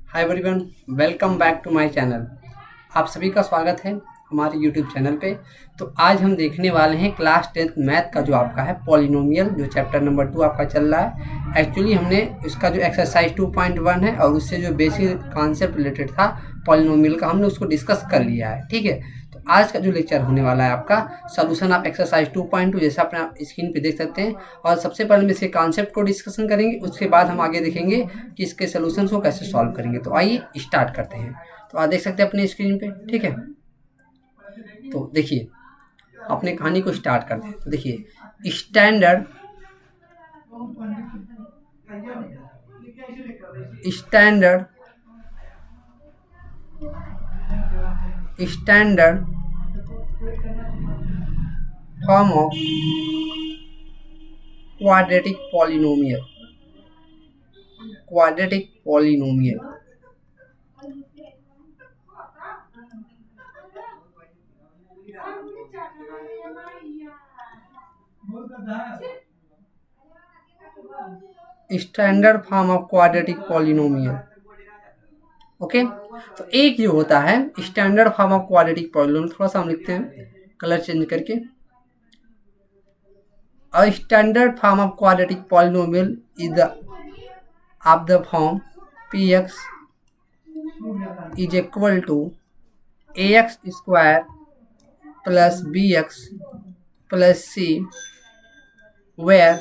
Hi everyone, welcome back to my channel. आप सभी का स्वागत है हमारे यूट्यूब चैनल पे। तो आज हम देखने वाले हैं क्लास 10th मैथ का जो आपका है पॉलिनोमियल, जो चैप्टर नंबर 2 आपका चल रहा है। एक्चुअली हमने इसका जो एक्सरसाइज 2.1 है और उससे जो बेसिक कॉन्सेप्ट रिलेटेड था पॉलिनोमियल का, हमने उसको डिस्कस कर लिया है। ठीक है, तो आज का जो लेक्चर होने वाला है आपका सोल्यूशन ऑफ एक्सरसाइज 2.2, जैसा अपने आप स्क्रीन पे देख सकते हैं। और सबसे पहले हम इसके कॉन्सेप्ट को डिस्कशन करेंगे, उसके बाद हम आगे देखेंगे कि इसके सोल्यूशन को कैसे सॉल्व करेंगे। तो आइए स्टार्ट करते हैं। तो आप देख सकते हैं अपने स्क्रीन पे, ठीक है। तो देखिए, अपने कहानी को स्टार्ट करते हैं। तो देखिए, standard form of quadratic polynomial. Standard form of quadratic polynomial. Okay, तो एक जो होता है standard form of quadratic polynomial, थोड़ा सा हम लिखते हैं कलर चेंज करके। A standard form of quadratic polynomial is of the form px is equal to ax square plus bx plus c, where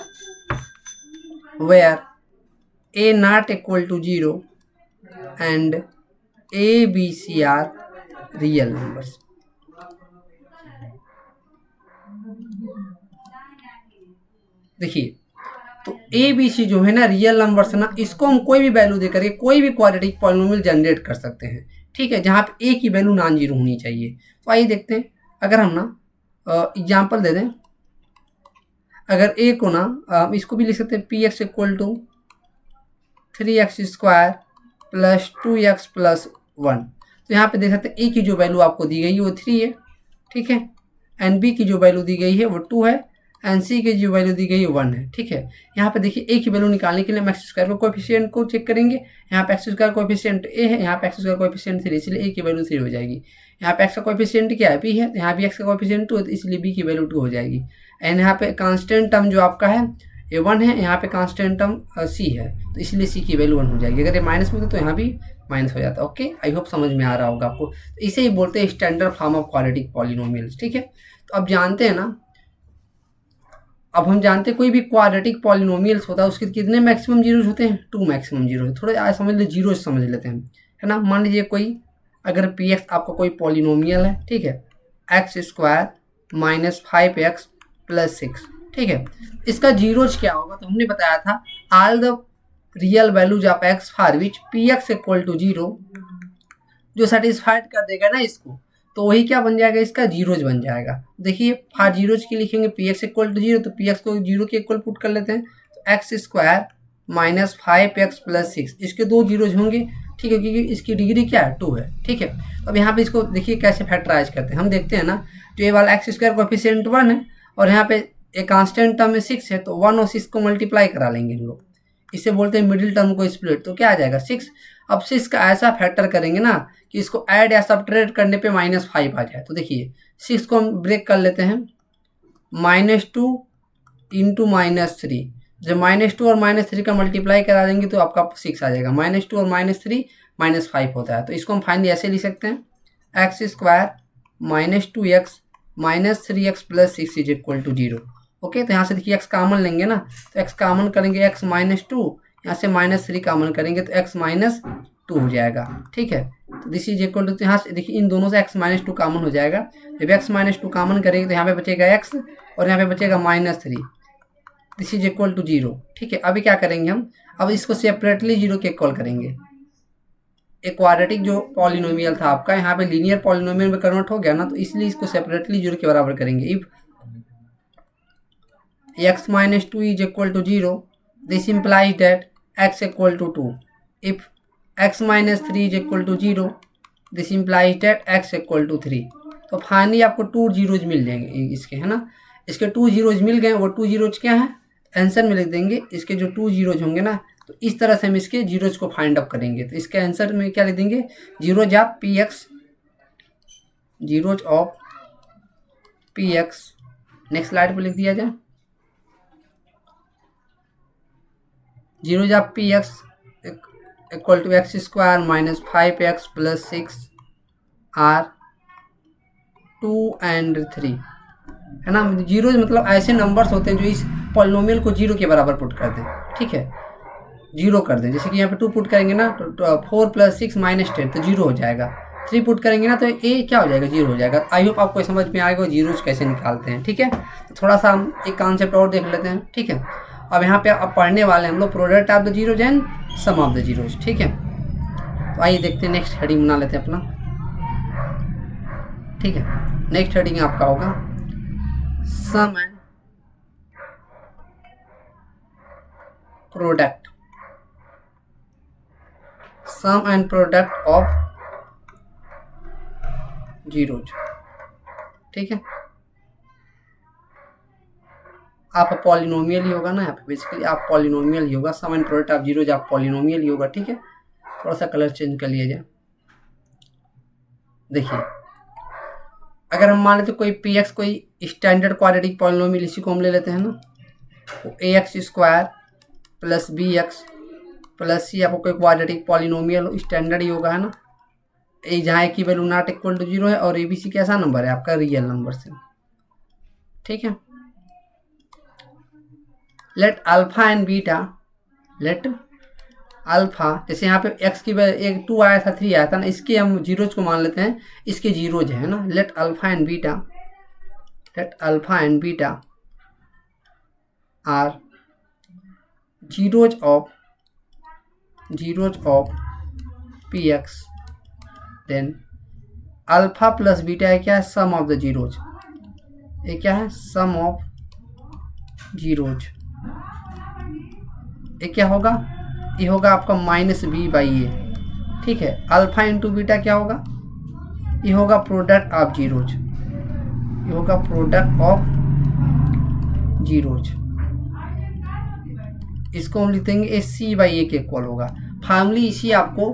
a not equal to 0 and a, b, c are real numbers। देखिए, तो A B C जो है ना real numbers है ना, इसको हम कोई भी वैल्यू दे करके कोई भी क्वाड्रेटिक पॉलिनोमियल जनरेट कर सकते हैं। ठीक है, जहाँ पे ए की वैल्यू नॉन जीरो होनी चाहिए। तो आइए देखते हैं, अगर हम ना एग्जाम्पल दे दें, अगर ए को ना इसको भी लिख सकते हैं p x equal to 3x square plus 2x plus 1। तो यहाँ पे देख सकते हैं ए की जो वैल्यू आपको दी गई है वो 3 है, ठीक है, एंड बी की जो वैल्यू दी गई है वो 2 है, एंड सी की जो वैल्यू दी गई है 1 है। ठीक है, यहाँ पे देखिए ए की वैल्यू निकालने के लिए हम एक्स स्क्वायर को कोएफिशिएंट को चेक करेंगे। यहाँ पे एक्स स्क्वायर कोएफिशिएंट ए है, यहाँ पे एक्स स्क्वायर कोएफिशिएंट 3, इसलिए ए की वैल्यू 3 हो जाएगी। यहाँ पे एक्स का कोएफिशिएंट क्या है, बी है, यहाँ भी एक्स का कोएफिशिएंट 2 है, इसलिए बी की वैल्यू 2 हो जाएगी। एंड यहाँ पे कांस्टेंट टर्म जो आपका है ये 1 है, यहाँ पे कांस्टेंट टर्म सी है, तो इसलिए सी की वैल्यू 1 हो जाएगी। अगर ये माइनस में तो यहाँ भी माइनस हो जाता है। ओके, आई होप समझ में आ रहा होगा आपको। तो इसे ही बोलते हैं standard form of quadratic polynomials. ठीक है, तो अब जानते हैं ना, अब हम जानते हैं कोई भी क्वाड्रेटिक पॉलिनोमियल्स होता है उसके कितने मैक्सिमम जीरोस होते हैं, 2 मैक्सिमम जीरो। थोड़ा आज समझ लो, जीरो समझ लेते हैं, है ना। मान लीजिए कोई अगर पी एक्स आपका कोई पॉलिनोमियल है, ठीक है, x square minus 5x plus 6, ठीक है, इसका जीरोज क्या होगा। तो हमने बताया था all the real values of x for which p x equal to 0, जो सेटिस्फाइड कर देगा ना इसको, तो वही क्या बन जाएगा, इसका जीरोज बन जाएगा। देखिए, फॉर जीरोज की लिखेंगे पी एक्स इक्वल टू 0, तो पी एक्स को 0 के इक्वल पुट कर लेते हैं, तो x square minus 5x plus 6, इसके 2 जीरोज होंगे। ठीक है, क्योंकि इसकी डिग्री क्या है, 2 है। ठीक है, तो अब यहाँ पे इसको देखिए कैसे फैक्टराइज करते हैं। हम देखते हैं ना, जो ये वाला एक्स स्क्वायर कोएफिशिएंट 1 है और यहाँ पे एक कांस्टेंट टर्म में 6 है, तो 1 और 6 को मल्टीप्लाई करा लेंगे हम लोग, इसे बोलते हैं मिडिल टर्म को स्प्लिट। तो क्या आ जाएगा 6। अब 6 का ऐसा फैक्टर करेंगे ना कि इसको ऐड या सब्ट्रैक्ट करने पे -5 आ जाए। तो देखिए 6 को हम ब्रेक कर लेते हैं, -2 इंटू -3, जब -2 और -3 का मल्टीप्लाई करा देंगे तो आपका 6 आ जाएगा। -2 और -3 -5 होता है। तो इसको हम फाइनली ऐसे लिख सकते हैं, x square -2x -3x plus 6 is equal to 0। Okay, तो यहाँ से देखिए x कॉमन लेंगे ना, तो x कॉमन करेंगे, x -2, यहाँ से -3 कॉमन करेंगे तो x -2 हो जाएगा। ठीक है, तो दिस इज इक्वल टू, यहाँ से देखिए इन दोनों से x -2 कॉमन हो जाएगा। जब x -2 कॉमन करेंगे तो यहाँ पे बचेगा x और यहाँ पे बचेगा -3, दिस इज इक्वल टू 0। ठीक है, अभी क्या करेंगे हम, अब इसको सेपरेटली 0 के इक्वल करेंगे। एक क्वाड्रेटिक जो पॉलिनोमियल था आपका, यहाँ पे लीनियर पॉलिनोमियल में कन्वर्ट हो गया ना, तो इसलिए इसको सेपरेटली 0 के बराबर करेंगे। If x -2 is equal to 0, this implies that x equal to 2. If x -3 is equal to 0, this implies that x equal to 3. तो फाइनली आपको 2 जीरोज मिल जाएंगे इसके, है ना। इसके 2 जीरोज मिल गए, वो 2 जीरोज क्या है, आंसर में लिख देंगे इसके जो 2 जीरोज होंगे ना, तो इस तरह से हम इसके जीरोज को फाइंड आउट करेंगे। तो इसके आंसर में क्या लिख देंगे, zeros of p x, zeros of p x. Next slide पर लिख दिया जाए, zeros of p x equal to x square minus 5x plus 6 are 2 and 3, है ना। जीरोज मतलब ऐसे नंबर्स होते हैं जो इस पॉलिनोमियल को जीरो के बराबर पुट कर दें, ठीक है, जीरो कर दें। जैसे कि यहाँ पे 2 पुट करेंगे ना तो 4 + 6 - 10 तो जीरो हो जाएगा। 3 पुट करेंगे ना तो ए क्या हो जाएगा, जीरो हो जाएगा। आई होप आपको समझ में आएगा जीरोज कैसे निकालते हैं, ठीक है। तो थोड़ा सा हम एक कॉन्सेप्ट और देख लेते हैं, ठीक है। अब यहाँ पे अब पढ़ने वाले हम लोग product of the zeros and sum of the zeros, ठीक है। तो आइए देखते हैं, नेक्स्ट हेडिंग बना लेते हैं अपना, ठीक है। नेक्स्ट हेडिंग आपका होगा sum and product, sum and product of zeros, ठीक है। आप पॉलिनोमियल ही होगा ना, यहाँ पे बेसिकली आप पॉलिनोमियल ही होगा, sum and product of zeros आप पॉलिनोमियल ही होगा, ठीक है। थोड़ा सा कलर चेंज कर लिया जाए। देखिए अगर हम मान लेते कोई पी एक्स कोई स्टैंडर्ड क्वाड्रेटिक पॉलिनोमियल, इसी को हम ले लेते हैं ना, तो A X square plus B X plus C आपको कोई क्वाड्रेटिक पॉलिनोमियल स्टैंडर्ड ही होगा, है ना। ए जहाँ ए की value not equal to zero है और ए बी सी कैसा नंबर है आपका, रियल नंबर से, ठीक है। Late alpha and beta, let alpha, जैसे यहाँ पे एक्स की एक 2 आया था 3 आया था ना, इसके हम जीरोज को मान लेते हैं, इसके जीरोज है ना। Let alpha and beta, let alpha and beta are zeros of p x, then alpha plus beta है क्या है, सम ऑफ द जीरोज। ये क्या है, सम ऑफ जीरोज। ये क्या होगा, ये होगा आपका -b/a, ठीक है। अल्फा इंटू बीटा क्या होगा, ये होगा प्रोडक्ट ऑफ जीरोज, ये होगा प्रोडक्ट ऑफ जीरोज। इसको हम लिख देंगे c/a के इक्वल होगा। फार्मली इसी आपको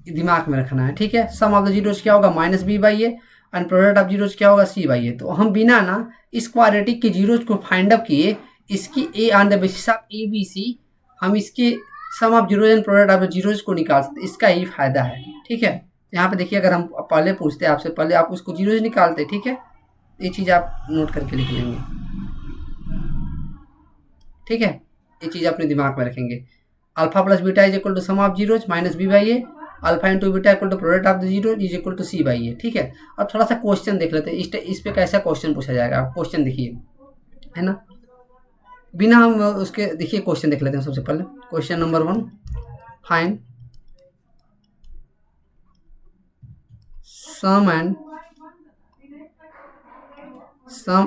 दिमाग में रखना है, ठीक है। सम ऑफ द जीरोज क्या होगा, -b/a and product of zeros क्या होगा, c/a। तो हम बिना ना इस क्वाड्रेटिक के जीरोज को फाइंड अप किए, इसकी A on the basis of ABC हम इसके sum of zeros and product of zeros को निकाल सकते, इसका यही फायदा है, ठीक है। यहाँ पे देखिए अगर हम पहले पूछते आपसे, पहले आप उसको जीरोज निकालते, ठीक है। ये चीज़ आप नोट करके लिख लेंगे, ठीक है। ये चीज़ अपने दिमाग में रखेंगे। Alpha plus beta is equal to sum of zeros -b/a, alpha into beta equal to product of the zeros is equal to c/a, ठीक है। और थोड़ा सा क्वेश्चन देख लेते हैं इस पे कैसा क्वेश्चन पूछा जाएगा। आप क्वेश्चन देखिए, है ना, बिना हम उसके देखिए क्वेश्चन देख लेते हैं। सबसे पहले question number 1, find sum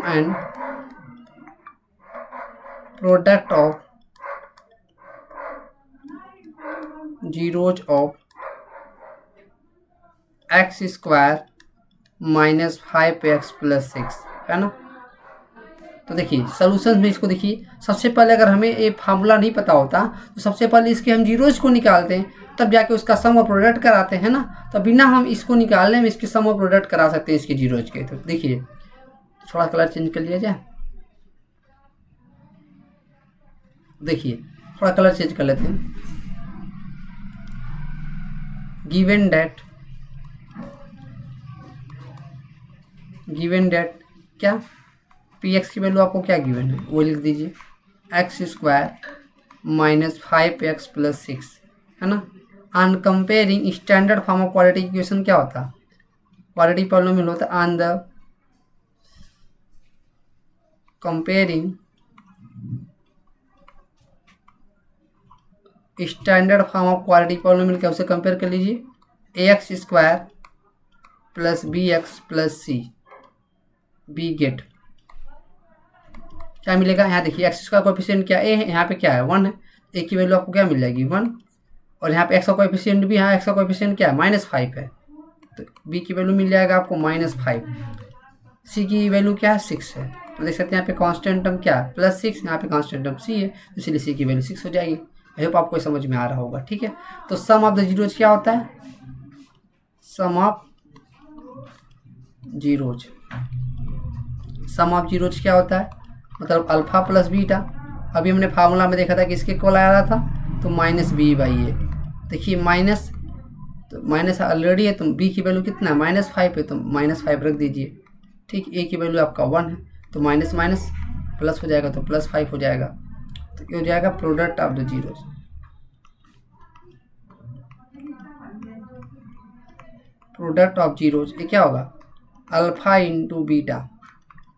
and product of zeros of x square minus 5x plus 6, है ना। तो देखिए सॉल्यूशन में इसको देखिए, सबसे पहले अगर हमें ये फार्मूला नहीं पता होता तो सबसे पहले इसके हम जीरोज को निकालते हैं, तब जाके उसका सम और प्रोडक्ट कराते हैं ना। तो बिना हम इसको निकालने में इसके सम और प्रोडक्ट करा सकते हैं इसके जीरोज के। तो देखिए थोड़ा कलर चेंज कर लिया जाए, देखिए थोड़ा कलर चेंज कर लेते हैं। गिवन डेट क्या, पी एक्स की वैल्यू आपको क्या गिवन है वो लिख दीजिए, x square minus 5x plus 6, है ना। On comparing standard form of quadratic equation क्या होता है, क्वाड्रेटिक पॉलिनोमियल होता है। On the comparing standard form of quadratic polynomial क्या, उसे कंपेयर कर लीजिए, ax square plus bx plus c, we get क्या मिलेगा। यहाँ देखिए एक्स स्क्वायर कोएफिशिएंट क्या a है, यहाँ पे क्या है 1 है, a की वैल्यू आपको क्या मिल जाएगी 1, और यहाँ पे x का कोएफिशिएंट भी, यहाँ x का कोएफिशिएंट क्या है -5 है, तो b की वैल्यू मिल जाएगा आपको -5, c की वैल्यू क्या है 6 है, तो देख सकते हैं यहाँ पे कांस्टेंट टर्म क्या है +6, यहाँ पे कांस्टेंट टर्म सी है, तो इसलिए सी की वैल्यू 6 हो जाएगी। आई होप आपको समझ में आ रहा होगा। ठीक है, तो सम ऑफ द जीरोज क्या होता है, sum of zeros, sum of zeros क्या होता है, मतलब अल्फा प्लस बीटा। अभी हमने फार्मूला में देखा था कि इसके इक्वल आ रहा था, तो -b/a। देखिए माइनस, तो माइनस ऑलरेडी है, तो b की वैल्यू कितना है -5 है, तो -5 रख दीजिए। ठीक, a की वैल्यू आपका 1 है, तो माइनस माइनस प्लस हो जाएगा, तो +5 हो जाएगा। तो ये हो जाएगा product of the zeros. Product of zeros ये क्या होगा, अल्फा इंटू बीटा,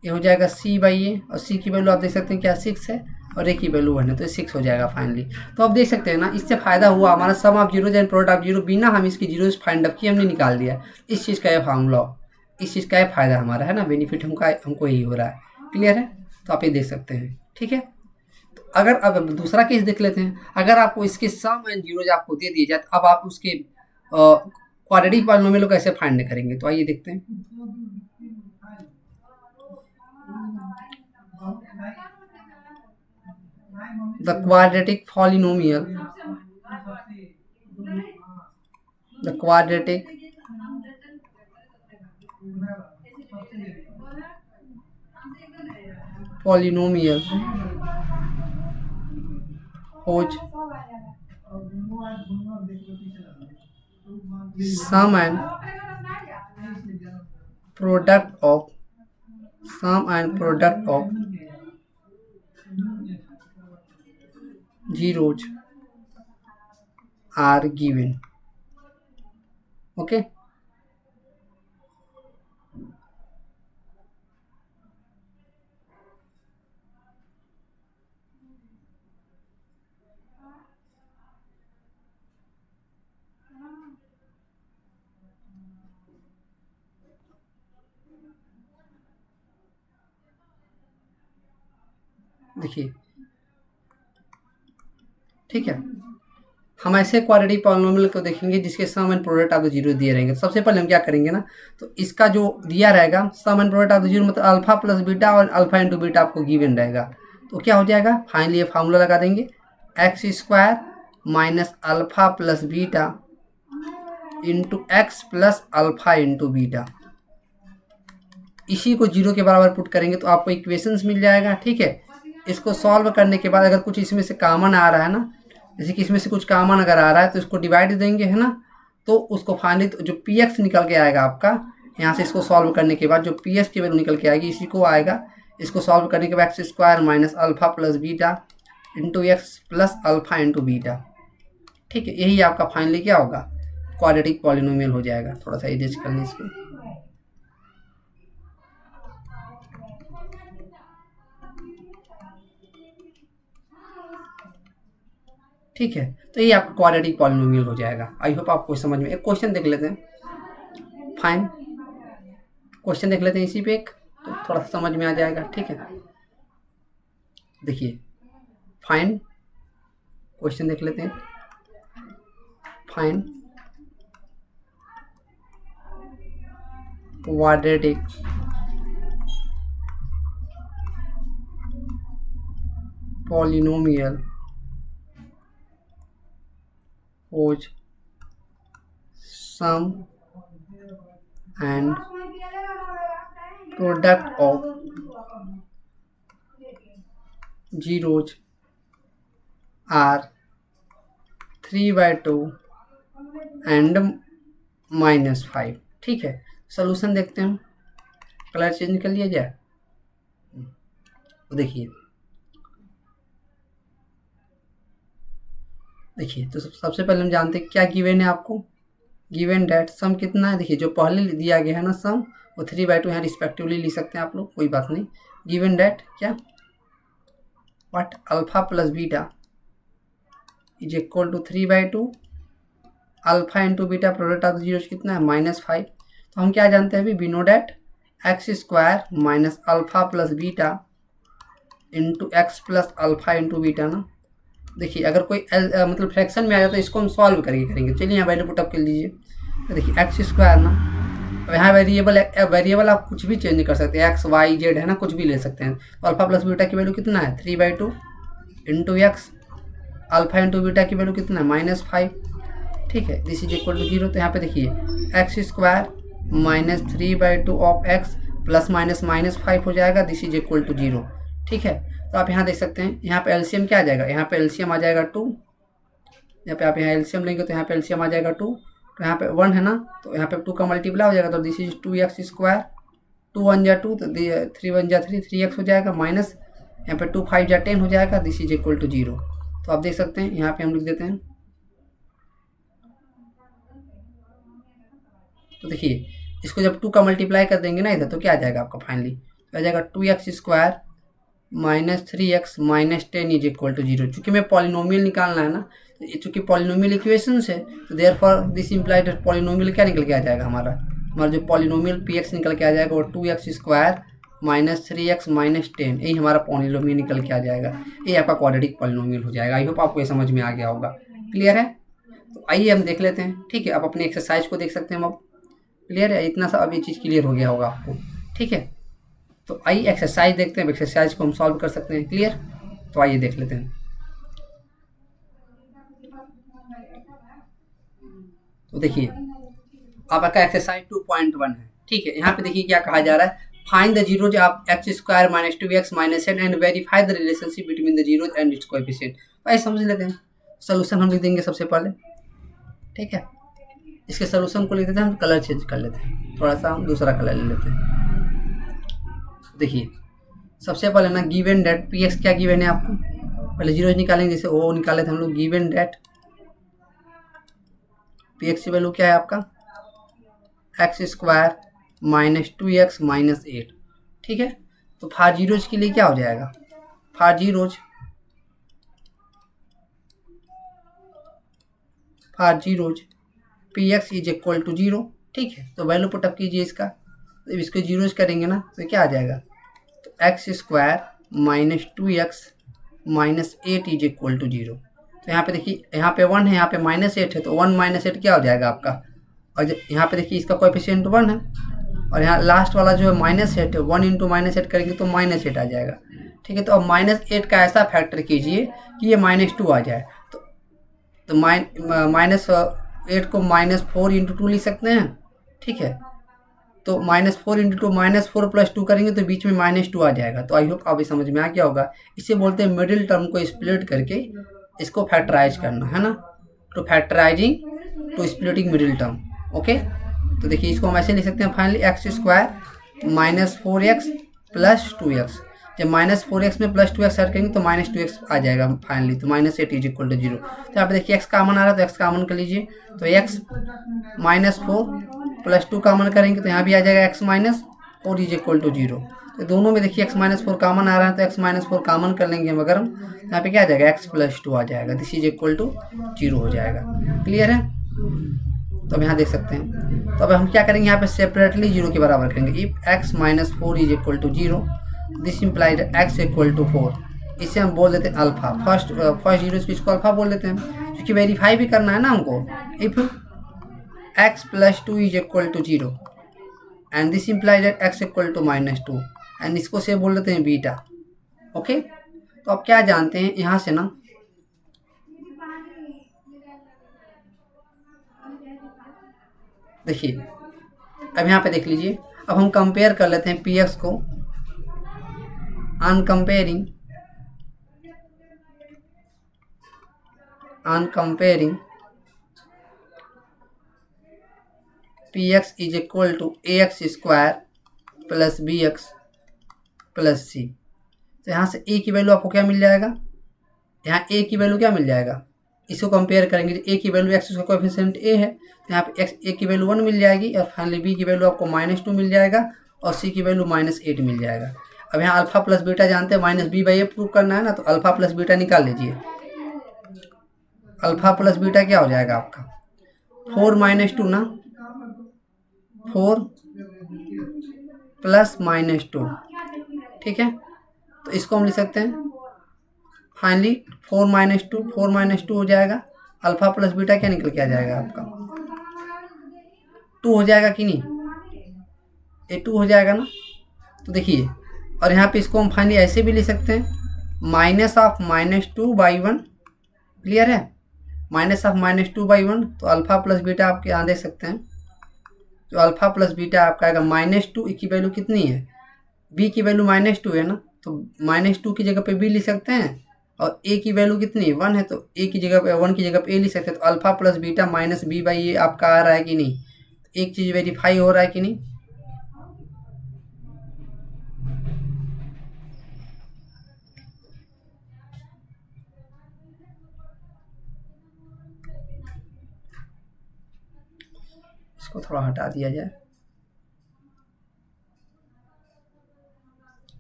ये हो जाएगा c/a, और c की वैल्यू आप देख सकते हैं क्या 6 है, और a की वैल्यू 1 है, तो 6 हो जाएगा फाइनली। तो आप देख सकते हैं ना, इससे फायदा हुआ हमारा sum of zeros and product of zero, बिना हम इसकी जीरोज फाइंड अप किए हमने निकाल दिया। इस चीज़ का ये फार्मूला, इस चीज़ का ये फायदा हमारा है ना, बेनिफिट हमको यही हो रहा है। क्लियर है, तो आप ये देख सकते हैं। ठीक है, तो अगर अब दूसरा केस देख लेते हैं। अगर आपको इसके सम एंड जीरोज आपको दे दिए जाए, तो अब आप उसके क्वाड्रेटिक पॉलिनोमियल को कैसे फाइंड करेंगे, तो आइए देखते हैं। The quadratic polynomial, the quadratic polynomial whose sum and product of zeros are given. Okay, देखिए। ठीक है, हम ऐसे क्वाड्रेटिक पॉलिनोमियल को देखेंगे जिसके sum and product of the zero दिए रहेंगे। तो सबसे पहले हम क्या करेंगे ना, तो इसका जो दिया रहेगा sum and product of the zero, मतलब अल्फा प्लस बीटा और अल्फा इंटू बीटा आपको गिवन रहेगा। तो क्या हो जाएगा, फाइनली ये फार्मूला लगा देंगे, x² minus alpha plus beta into x plus alpha into beta. इसी को जीरो के बराबर पुट करेंगे तो आपको इक्वेशंस मिल जाएगा। ठीक है, इसको सॉल्व करने के बाद अगर कुछ इसमें से कॉमन आ रहा है ना, जैसे कि इसमें से कुछ कॉमन अगर आ रहा है तो इसको डिवाइड देंगे, है ना, तो उसको फाइनली तो जो px निकल के आएगा आपका, यहाँ से इसको सॉल्व करने के बाद जो px की वैल्यू निकल के आएगी इसी को आएगा। इसको सॉल्व करने के बाद x² minus alpha plus beta into x plus alpha into beta. ठीक है, यही आपका फाइनली क्या होगा, क्वाड्रेटिक पॉलिनोमियल हो जाएगा। थोड़ा सा एडजस्ट कर लें इसको। ठीक है, तो ये आपका क्वाड्रेटिक पॉलिनोमियल हो जाएगा। आई होप आपको समझ में। एक क्वेश्चन देख लेते हैं, फाइन क्वेश्चन देख लेते हैं इसी पे एक, तो थोड़ा सा समझ में आ जाएगा। ठीक है, देखिए फाइन क्वेश्चन देख लेते हैं। Fine quadratic polynomial whose sum and product of zeros are 3/2 and -5। ठीक है, सोल्यूशन देखते हैं। कलर चेंज कर लिया जाए, देखिए तो सबसे पहले हम जानते हैं क्या गिवन है आपको। गिवन डेट सम कितना है, देखिए जो पहले दिया गया है ना सम, वो 3/2 यहाँ रिस्पेक्टिवली लिख सकते हैं आप लोग, कोई बात नहीं। गिवन डेट क्या, what alpha plus beta is equal to 3/2, alpha into beta product of zero कितना है -5। तो हम क्या जानते हैं अभी, we know that x² minus alpha plus beta into x plus alpha into beta ना। देखिए अगर कोई मतलब फ्रैक्शन में आ जाता है तो इसको हम सॉल्व करेंगे। चलिए यहाँ वैल्यू पुटअप कर लीजिए। तो देखिए x² ना, अब यहाँ वेरिएबल आप कुछ भी चेंज कर सकते हैं, एक्स वाई जेड है ना, कुछ भी ले सकते हैं। तो अल्फा प्लस बीटा की वैल्यू कितना है 3/2 into x, alpha into beta की वैल्यू कितना है -5, ठीक है। This is equal to 0। तो यहाँ पे देखिए x square -3/2 of x plus minus -5 हो जाएगा, दिस इज इक्वल टू 0, ठीक है। तो आप यहाँ देख सकते हैं, यहाँ पे एलसीएम क्या आ जाएगा, यहाँ पे एलसीएम आ जाएगा 2, यहाँ पे आप यहाँ एलसीएम लेंगे तो यहाँ पे एलसीएम आ जाएगा 2, तो यहाँ पे 1 है ना, तो यहाँ पे 2 का मल्टीप्लाई हो जाएगा, तो दिस इज 2x स्क्वायर, 2 1 जा 2, तो 3 1 जा 3, 3x हो जाएगा, माइनस यहाँ पे 2 5 जा 10 हो जाएगा, दिस इज इक्वल टू 0। तो आप देख सकते हैं यहाँ पे हम लिख देते हैं, तो देखिए इसको जब 2 का मल्टीप्लाई कर देंगे ना इधर, तो क्या आ जाएगा आपका फाइनली, आ जाएगा 2x square -3x -10 is equal to 0। चूँकि मैं पॉलिनोमियल निकालना है ना, चूँकि पॉलिनोमियल इक्वेशंस है, तो देयरफॉर दिस इम्प्लाइड पॉलिनोमियल क्या निकल के आ जाएगा, हमारा जो पॉलिनोमियल px निकल के आ जाएगा वो 2x स्क्वायर -3x -10, यही हमारा पॉलिनोमियल निकल के आ जाएगा, ये आपका क्वाड्रेटिक पॉलिनोमियल हो जाएगा। आई होप आपको ये समझ में आ गया होगा, क्लियर है। तो आइए हम देख लेते हैं, ठीक है। आप अपने एक्सरसाइज को देख सकते हैं, अब क्लियर है, इतना सा अब ये चीज़ क्लियर हो गया होगा आपको, ठीक है। तो आइए एक्सरसाइज देखते हैं, एक्सरसाइज को हम सॉल्व कर सकते हैं, क्लियर। तो आइए देख लेते हैं। तो देखिए आपका एक्सरसाइज 2.1 है, ठीक है। यहाँ पे देखिए क्या कहा जा रहा है, find the zeros of x square -2x -10 and verify the relationship between the zeros and it's coefficient. तो ऐसे समझ लेते हैं, सोल्यूशन हम लिख देंगे सबसे पहले, ठीक है। इसके सोल्यूशन को लिख देते हैं, हम कलर चेंज कर लेते हैं, थोड़ा सा हम दूसरा कलर ले लेते हैं। देखिए सबसे पहले ना गिवन डेट px क्या गिवन है आपको, पहले जीरोज निकालेंगे, जैसे ओ निकाले थे हम लोग, गिवन डेट px की वैल्यू क्या है आपका एक्स स्क्वायर -2x -8, ठीक है। तो फार जीरोज के लिए क्या हो जाएगा, for zeros px is equal to 0, ठीक है। तो वैल्यू पुटअप कीजिए इसका, तो इसको जीरोज करेंगे ना तो क्या आ जाएगा, तो x square -2x -8 is equal to 0। तो यहाँ पे देखिए, यहाँ पे 1 है, यहाँ पे -8 है, तो 1 -8 क्या हो जाएगा आपका, और यहाँ पे देखिए इसका कोएफिशिएंट 1 है, और यहाँ लास्ट वाला जो है -8 है, 1 इंटू -8 करेंगे तो -8 आ जाएगा, ठीक है। तो अब -8 का ऐसा फैक्टर कीजिए कि ये -2 आ जाए, तो -8 को -4 इंटू 2 लिख सकते हैं, ठीक है। तो -4 इंटू 2 -4 + 2 करेंगे तो बीच में -2 आ जाएगा। तो आई होप अभी समझ में आ गया होगा, इसे बोलते हैं मिडिल टर्म को स्प्लिट करके इसको फैक्टराइज करना, है ना, तो factorising to splitting middle term, okay. तो देखिए इसको हम ऐसे लिख सकते हैं, finally x square -4x + 2x, जब -4x में +2x ऐड करेंगे तो -2x आ जाएगा फाइनली, तो -8 इज इक्वल टू 0। तो यहाँ पे देखिए x कॉमन आ रहा है, तो x कॉमन कर लीजिए, तो x -4 + 2 कॉमन करेंगे तो यहाँ भी आ जाएगा x -4 इज इक्वल टू 0। तो दोनों में देखिए x -4 कॉमन आ रहा है, तो x -4 कॉमन कर लेंगे हम, अगर हम यहाँ पे क्या आ जाएगा x + 2 आ जाएगा, दिस इज इक्वल टू 0 हो जाएगा, क्लियर है। तो अब यहाँ देख सकते हैं, तो अब हम क्या करेंगे, यहाँ पे सेपरेटली 0 के बराबर करेंगे, if x -4 is equal to 0 this implied x equal to 4, इसे हम बोल देते हैं अल्फा, फर्स्ट जीरो इसको अल्फा बोल देते हैं, क्योंकि वेरीफाई भी करना है ना हमको। If x + 2 is equal to 0 and this implied x equal to -2, and इसको से बोल देते हैं बीटा, ओके। तो अब क्या जानते हैं यहाँ से ना, देखिए अब यहाँ पे देख लीजिए, अब हम कंपेयर कर लेते हैं px को, on comparing px is equal to ax square plus bx plus c। तो यहाँ से a की वैल्यू आपको क्या मिल जाएगा, यहाँ a की वैल्यू क्या मिल जाएगा, इसको कंपेयर करेंगे, a की वैल्यू x का कोएफिशिएंट a है, तो यहाँ पे a की वैल्यू 1 मिल जाएगी, और फाइनली b की वैल्यू आपको -2 मिल जाएगा, और c की वैल्यू -8 मिल जाएगा। अब यहाँ अल्फा प्लस बीटा जानते हैं, -b/a प्रूव करना है ना, तो अल्फा प्लस बीटा निकाल लीजिए। अल्फा प्लस बीटा क्या हो जाएगा आपका 4 -2 ना, 4 + -2, ठीक है। तो इसको हम लिख सकते हैं फाइनली 4 -2 हो जाएगा, अल्फा प्लस बीटा क्या निकल के आ जाएगा आपका 2 हो जाएगा कि नहीं, A2 हो जाएगा ना। तो देखिए, और यहाँ पे इसको हम फाइनली ऐसे भी लिख सकते हैं, -(-2/1), क्लियर है, -(-2/1), तो अल्फा प्लस बीटा आपके यहाँ देख सकते हैं, तो अल्फा प्लस बीटा आपका आएगा -2 की वैल्यू कितनी है, बी की वैल्यू -2 है ना, तो -2 की जगह पे बी लिख सकते हैं, और ए की वैल्यू कितनी है 1 है, तो ए की जगह पे 1 की जगह पे ए लिख सकते हैं, तो अल्फा प्लस बीटा -b/a आपका आ रहा है कि नहीं, एक चीज़ वेरीफाई हो रहा है कि नहीं। इसको थोड़ा हटा दिया जाए,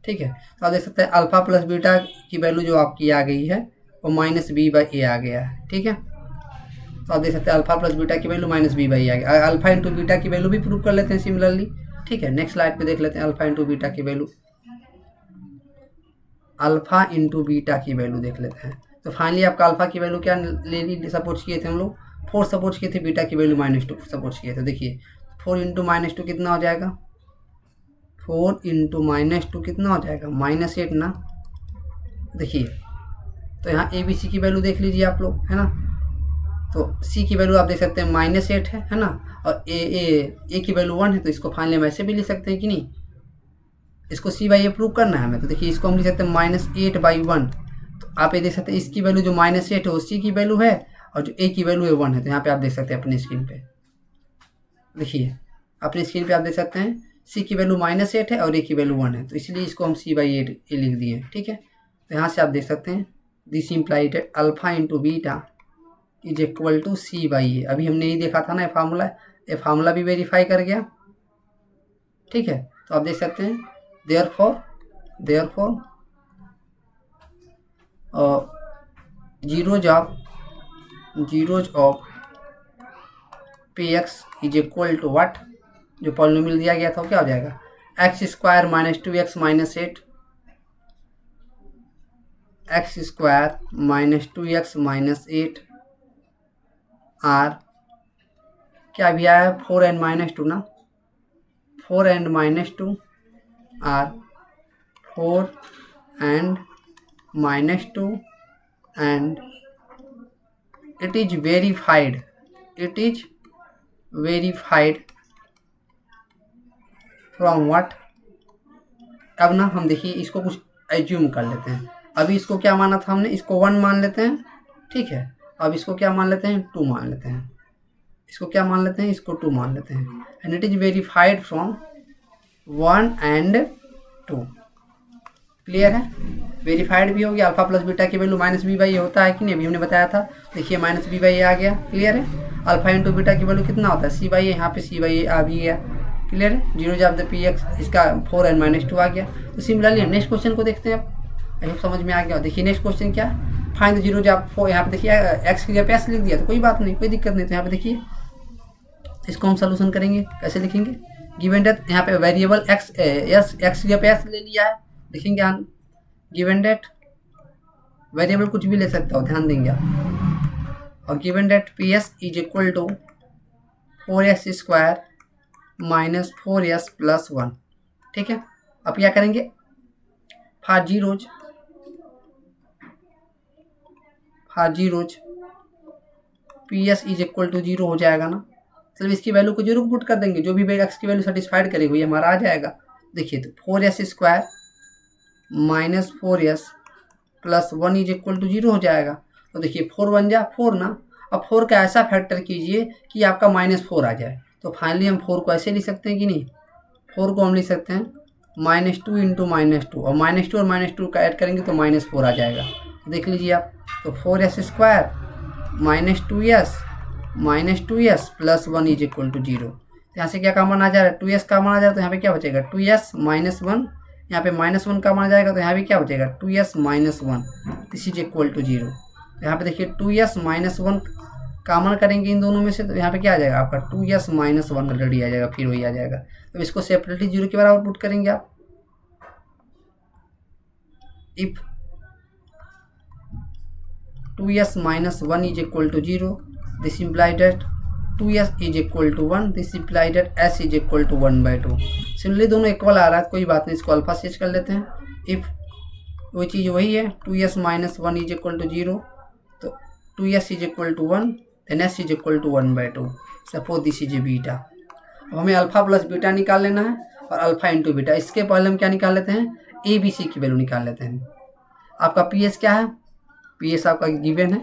ठीक है। तो आप देख सकते हैं अल्फा प्लस बीटा की वैल्यू जो आपकी आ गई है वो -b/a आ गया है, ठीक है। तो आप देख सकते हैं अल्फा प्लस बीटा की वैल्यू -b/a आ गया। अल्फा इंटू बीटा की वैल्यू भी प्रूव कर लेते हैं सिमिलरली, ठीक है। नेक्स्ट स्लाइड पे देख लेते हैं अल्फा इंटू बीटा की वैल्यू, अल्फा इंटू बीटा की वैल्यू देख लेते हैं। तो फाइनली आपका अल्फा की वैल्यू क्या ले ली, सपोज किए थे हम लोग 4 सपोज किए थे, बीटा की वैल्यू -2 सपोज किए थे। देखिए 4 इंटू -2 कितना हो जाएगा, 4 इंटू -2 कितना हो जाएगा, -8 ना। देखिए तो यहाँ ए बी सी की वैल्यू देख लीजिए आप लोग, है ना। तो सी की वैल्यू आप देख सकते हैं -8 है ना, और ए की वैल्यू 1 है, तो इसको फाइनली हम ऐसे भी लिख सकते हैं कि नहीं, इसको c/a प्रूव करना है हमें। तो देखिए इसको हम लिख सकते हैं -8/1, तो आप ये देख सकते हैं इसकी वैल्यू जो -8 है वो c की वैल्यू है, और जो a की वैल्यू है 1 है। तो यहाँ पे आप देख सकते हैं अपनी स्क्रीन पे, देखिए अपनी स्क्रीन पे आप देख सकते हैं c की वैल्यू -8 है और a की वैल्यू 1 है, तो इसलिए इसको हम c/8 लिख दिए, ठीक है। तो यहाँ से आप देख सकते हैं this implied alpha into beta is equal to c/a। अभी हमने यही देखा था ना, ये फार्मूला भी वेरीफाई कर गया, ठीक है। तो आप देख सकते हैं therefore zeros of px is equal to what, जो पॉलिनोमियल दिया गया था वो क्या हो जाएगा, x² - 2x - 8, x² - 2x - 8 are क्या भी आया 4n - 2 ना, 4n - 2 are 4n - 2 and it is verified from what। अब ना हम देखिए इसको कुछ एज्यूम कर लेते हैं। अभी इसको क्या माना था हमने, इसको 1 मान लेते हैं, ठीक है। अब इसको क्या मान लेते हैं, 2 मान लेते हैं, इसको क्या मान लेते हैं, इसको 2 मान लेते हैं, and it is verified from 1 and 2, clear है। वेरीफाइड भी हो गया। अल्फा प्लस बीटा की वैल्यू -b/a होता है कि नहीं, अभी हमने बताया था, देखिए -b/a आ गया, क्लियर है। अल्फा इंटू बीटा की वैल्यू कितना होता है c/a, यहाँ पे c/a आ भी गया, क्लियर है। जीरो ऑफ द px, इसका 4n - 2 आ गया। तो सिमिलरली नेक्स्ट क्वेश्चन को देखते हैं अब, आई होप समझ में आ गया। देखिए नेक्स्ट क्वेश्चन क्या, फाइंड द जीरो ऑफ 4, यहाँ पे देखिए x की जगह पे s लिख दिया, तो कोई बात नहीं, कोई दिक्कत नहीं। तो यहाँ पे देखिए इसको हम सोल्यूशन करेंगे, कैसे लिखेंगे, गिवन दैट यहाँ पे वेरिएबल x की जगह पे s ले लिया है, लिखेंगे हम गिवन दैट, वेरिएबल कुछ भी ले सकता हो, ध्यान देंगे आप, और given that ps is equal to 4s² - 4s + 1, ठीक है। अब क्या करेंगे, for zeros ps is equal to 0 हो जाएगा ना, मतलब इसकी वैल्यू को 0 पुट कर देंगे, जो भी x की वैल्यू सेटिस्फाइड करेगी वही हमारा आ जाएगा। देखिए तो 4s² - 4s + 1 is equal to 0 हो जाएगा। तो देखिए 4 बन जाए 4 ना, अब 4 का ऐसा फैक्टर कीजिए कि आपका -4 आ जाए। तो फाइनली हम 4 को ऐसे लिख सकते हैं कि नहीं, 4 को हम लिख सकते हैं -2 इंटू -2, और -2 और -2 का ऐड करेंगे तो -4 आ जाएगा। तो देख लीजिए आप, तो 4s² - 2s + 1 is equal to 0। यहाँ से क्या कॉमन आ जा रहा है, 2s कॉमन आ जा रहा है, तो यहाँ पे क्या बचेगा 2s - 1, यहाँ पे -1 कॉमन आ जाएगा, तो यहाँ पे क्या बचेगा 2s - 1, this is equal to 0। तो यहाँ पे देखिए 2s - 1 कॉमन करेंगे इन दोनों में से, तो यहाँ पे क्या आ जाएगा आपका 2s - 1 ऑलरेडी आ जाएगा, फिर वही आ जाएगा। तो इसको सेपरेटली 0 के बराबर पुट करेंगे आप, if 2s - 1 is equal to 0, this implied that 2s is equal to 1, this imply that s is equal to 1/2। Similarly दोनों इक्वल आ रहा है, कोई बात नहीं, इसको अल्फा चेंज कर लेते हैं। इफ वो चीज़ वही है 2s minus 1 is equal to 0, तो 2s is equal to 1 then s is equal to 1/2। Suppose this is a beta. अब हमें अल्फा प्लस बीटा निकाल लेना है और अल्फा इंटू बीटा। इसके पहले हम क्या निकाल लेते हैं, ए बी सी की वैल्यू निकाल लेते हैं। आपका पी एस क्या है, पी एस आपका गिवन है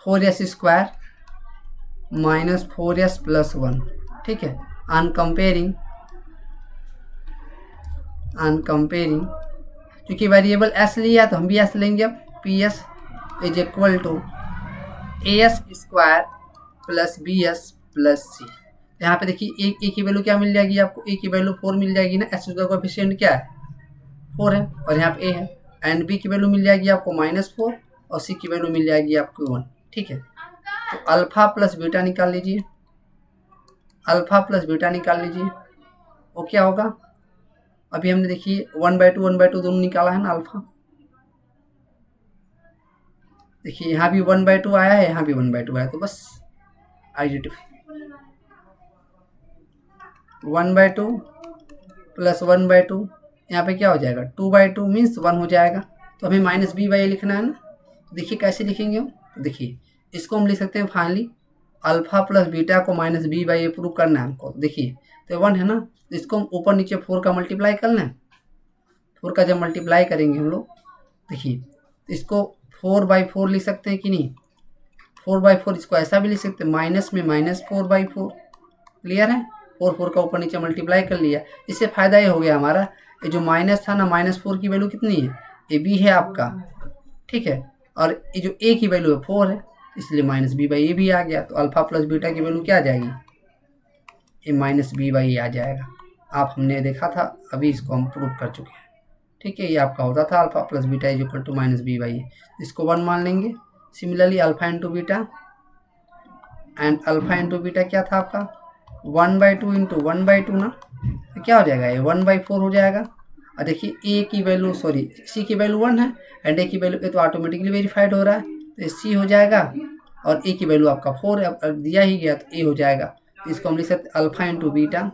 4s square minus 4s plus 1, ठीक है। ऑन कंपेयरिंग क्योंकि वेरिएबल s लिया तो हम भी s लेंगे। अब P S is equal to as square plus bs plus C. यहाँ पे देखिए ए की वैल्यू क्या मिल जाएगी आपको, ए की वैल्यू 4 मिल जाएगी ना, s का कोएफिशिएंट क्या है 4 है और यहाँ पे a है। एंड b की वैल्यू मिल जाएगी आपको -4 और c की वैल्यू मिल जाएगी आपको 1, ठीक है। तो अल्फा प्लस बीटा निकाल लीजिए, वो क्या होगा, अभी हमने देखिए 1/2 दोनों निकाला है ना अल्फा। देखिए यहाँ भी 1/2 आया है, यहाँ भी 1/2 आया, तो बस आइडेंटिफाई 1/2 प्लस 1/2, यहाँ पे क्या हो जाएगा 2/2 मीन्स 1 हो जाएगा। तो हमें -b/a लिखना है ना। देखिए कैसे लिखेंगे हम, देखिए इसको हम लिख सकते हैं फाइनली अल्फा प्लस बीटा को -b/a प्रूव करना है हमको। देखिए तो 1 है ना, तो इसको हम ऊपर नीचे 4 का मल्टीप्लाई करना है। 4 का जब मल्टीप्लाई करेंगे हम लोग, देखिए इसको 4/4 लिख सकते हैं कि नहीं, 4/4 इसको ऐसा भी लिख सकते हैं, माइनस में -4/4। क्लियर है, 4 का ऊपर नीचे मल्टीप्लाई कर लिया। इससे फ़ायदा ये हो गया हमारा, ये जो माइनस था ना, -4 की वैल्यू कितनी है, ये b है आपका, ठीक है, और ये जो a की वैल्यू है 4 है, इसलिए -b/a भी आ गया। तो अल्फा प्लस बीटा की वैल्यू क्या आ जाएगी, ये -b/a आ जाएगा। आप हमने देखा था, अभी इसको हम प्रूव कर चुके हैं, ठीक है। ये आपका होता था alpha plus beta is equal to -b/a, इसको 1 मान लेंगे। Similarly alpha into beta, and alpha into beta क्या था आपका 1/2 इंटू 1/2 ना, तो क्या हो जाएगा, ये 1/4 हो जाएगा। और देखिए ए की वैल्यू सॉरी सी की वैल्यू 1 है एंड ए की वैल्यू, ए तो ऑटोमेटिकली वेरीफाइड हो रहा है, तो ये सी हो जाएगा और ए की वैल्यू आपका 4 है, अब दिया ही गया तो ए हो जाएगा। इसको हम लिख सकते alpha into beta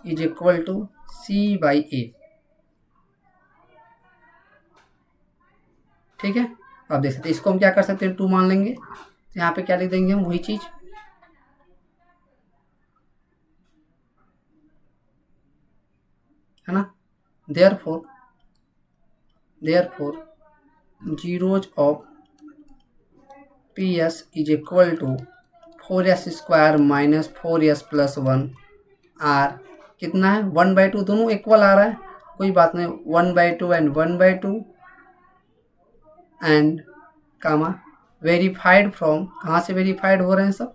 is equal to c/a, ठीक है। अब देख सकते इसको हम क्या कर सकते हैं, 2 मान लेंगे, तो यहाँ पे क्या लिख देंगे हम, वही चीज़, है ना। Therefore zeros of PS is equal to 4s square minus 4s plus 1 are कितना है 1/2, दोनों इक्वल आ रहा है, कोई बात नहीं, 1/2 and 1/2 and comma verified from, कहाँ से वेरीफाइड हो रहे हैं सब,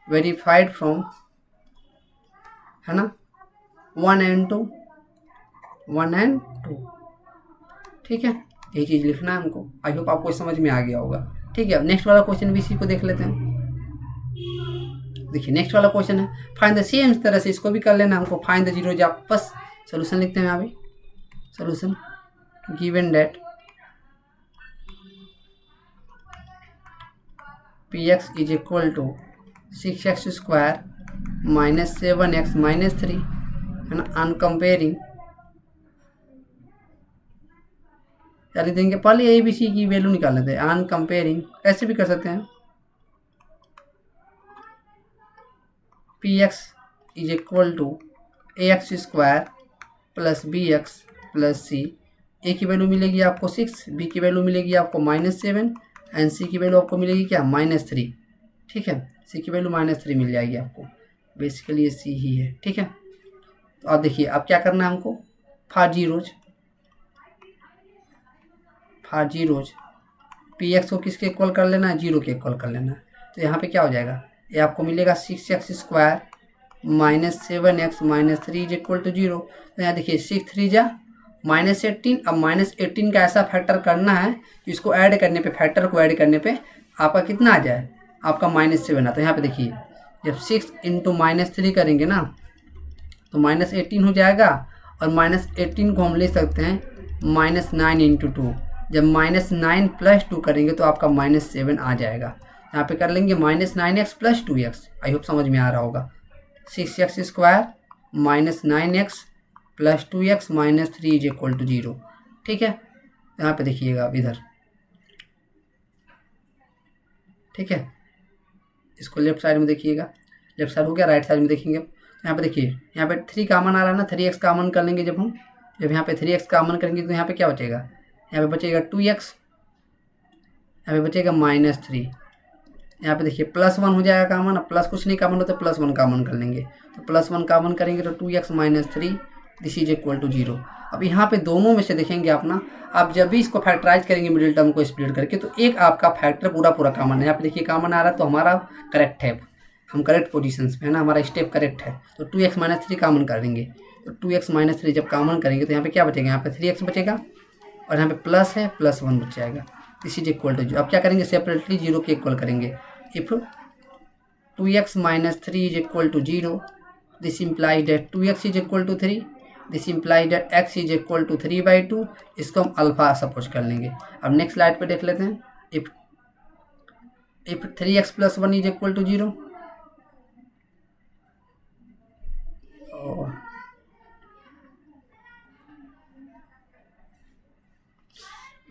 वेरीफाइड फ्रॉम, है ना, 1 and 2, ठीक है। यही चीज़ लिखना है हमको। आई होप आपको समझ में आ गया होगा, ठीक है। अब नेक्स्ट वाला क्वेश्चन भी इसी को देख लेते हैं। देखिए नेक्स्ट वाला क्वेश्चन है फाइंड द, सेम तरह से इसको भी कर लेना हमको, फाइंड द जीरोज ऑफ, बस सोल्यूशन लिखते हैं यहाँ पे, solution given that px is equal to 6x square minus 7x minus 3, है ना। ऑन कंपेयरिंग क्या लिख देंगे, पहले ए बी सी की वैल्यू निकाल लेते हैं। ऑन कंपेयरिंग ऐसे भी कर सकते हैं, px is equal to ax square plus bx plus c। A की वैल्यू मिलेगी आपको 6, बी की वैल्यू मिलेगी आपको -7 एंड सी की वैल्यू आपको मिलेगी क्या -3, ठीक है। सी की वैल्यू -3 मिल जाएगी आपको, बेसिकली ये सी ही है, ठीक है। तो अब देखिए अब क्या करना है हमको, फॉर जीरोज px को किसके इक्वल कर लेना है, 0 के इक्वल कर लेना है। तो यहाँ पे क्या हो जाएगा, ये आपको मिलेगा 6x square minus 7x minus 3 is equal to 0। तो यहाँ देखिए 6 3 जा -18, अब -18 का ऐसा फैक्टर करना है कि इसको ऐड करने पे, फैक्टर को ऐड करने पे आपका कितना आ जाए, आपका -7 आता है। यहाँ पे देखिए जब 6 इंटू -3 करेंगे ना तो -18 हो जाएगा, और -18 को हम ले सकते हैं -9 इंटू 2, जब -9 + 2 करेंगे तो आपका -7 आ जाएगा। यहाँ पे कर लेंगे -9x plus 2x। I hope समझ में आ रहा होगा। 6x square minus 9x plus 2x minus 3 is equal to 0। ठीक है, यहाँ पे देखिएगा आप इधर, ठीक है, इसको लेफ्ट साइड में देखिएगा, लेफ्ट साइड हो गया, राइट साइड में देखेंगे। यहाँ पे देखिए, यहाँ पे 3 कॉमन आ रहा है ना, 3x कॉमन कर लेंगे जब हम, जब यहाँ पे 3x कॉमन करेंगे तो यहाँ पे क्या बचेगा, यहाँ पे बचेगा 2x, यहाँ पे बचेगा -3। यहाँ पे देखिए +1 हो जाएगा कॉमन, अब प्लस कुछ नहीं कॉमन हो तो +1 कॉमन कर लेंगे, तो +1 कॉमन करेंगे तो 2x - 3 this is equal to 0। अब यहाँ पे दोनों में से देखेंगे आप ना, आप जब भी इसको फैक्टराइज करेंगे मिडिल टर्म को स्प्लिट करके, तो एक आपका फैक्टर पूरा कॉमन है। यहाँ पे देखिए कॉमन आ रहा है तो हमारा करेक्ट है, हम करेक्ट पोजीशंस पे है ना, हमारा स्टेप करेक्ट है। तो 2x - 3 कॉमन कर देंगे, तो 2x - 3 जब कॉमन करेंगे तो यहाँ पे क्या बचेगा, यहाँ पे 3x बचेगा और यहाँ पे प्लस है, +1 बच जाएगा, दिस इज इक्वल टू 0। अब क्या करेंगे, सेपरेटली 0 के इक्वल करेंगे। If 2x - 3 is equal to 0, this implies that 2x is equal to 3, this implies that x is equal to 3/2। इसको हम अल्फा सपोज कर लेंगे। अब नेक्स्ट स्लाइड पे देख लेते हैं। If 3x + 1 is equal to 0,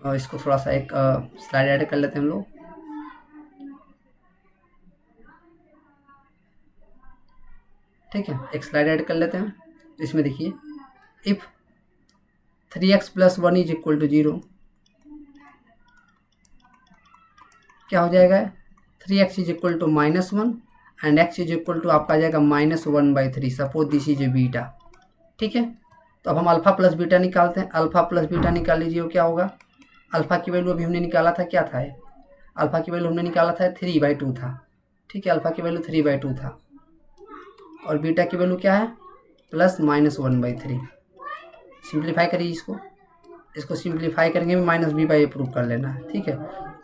और इसको थोड़ा सा एक स्लाइड ऐड कर लेते हैं हम लोग। ठीक है, एक स्लाइड ऐड कर लेते हैं। इसमें देखिए, if 3x + 1 is equal to 0, क्या हो जाएगा, 3x is equal to -1 and x is equal to आपका आ जाएगा -1/3। Suppose this is a beta. ठीक है, तो अब हम अल्फा प्लस बीटा निकालते हैं। अल्फा प्लस बीटा निकाल लीजिए, वो क्या होगा, अल्फा की वैल्यू अभी हमने निकाला था, क्या था, अल्फा की वैल्यू हमने निकाला था 3/2 था। ठीक है, अल्फा की वैल्यू 3/2 था और बीटा की वैल्यू क्या है, +-1/3। सिंप्लीफाई करिए इसको सिंप्लीफाई करेंगे, -b/a प्रूव कर लेना है। ठीक है,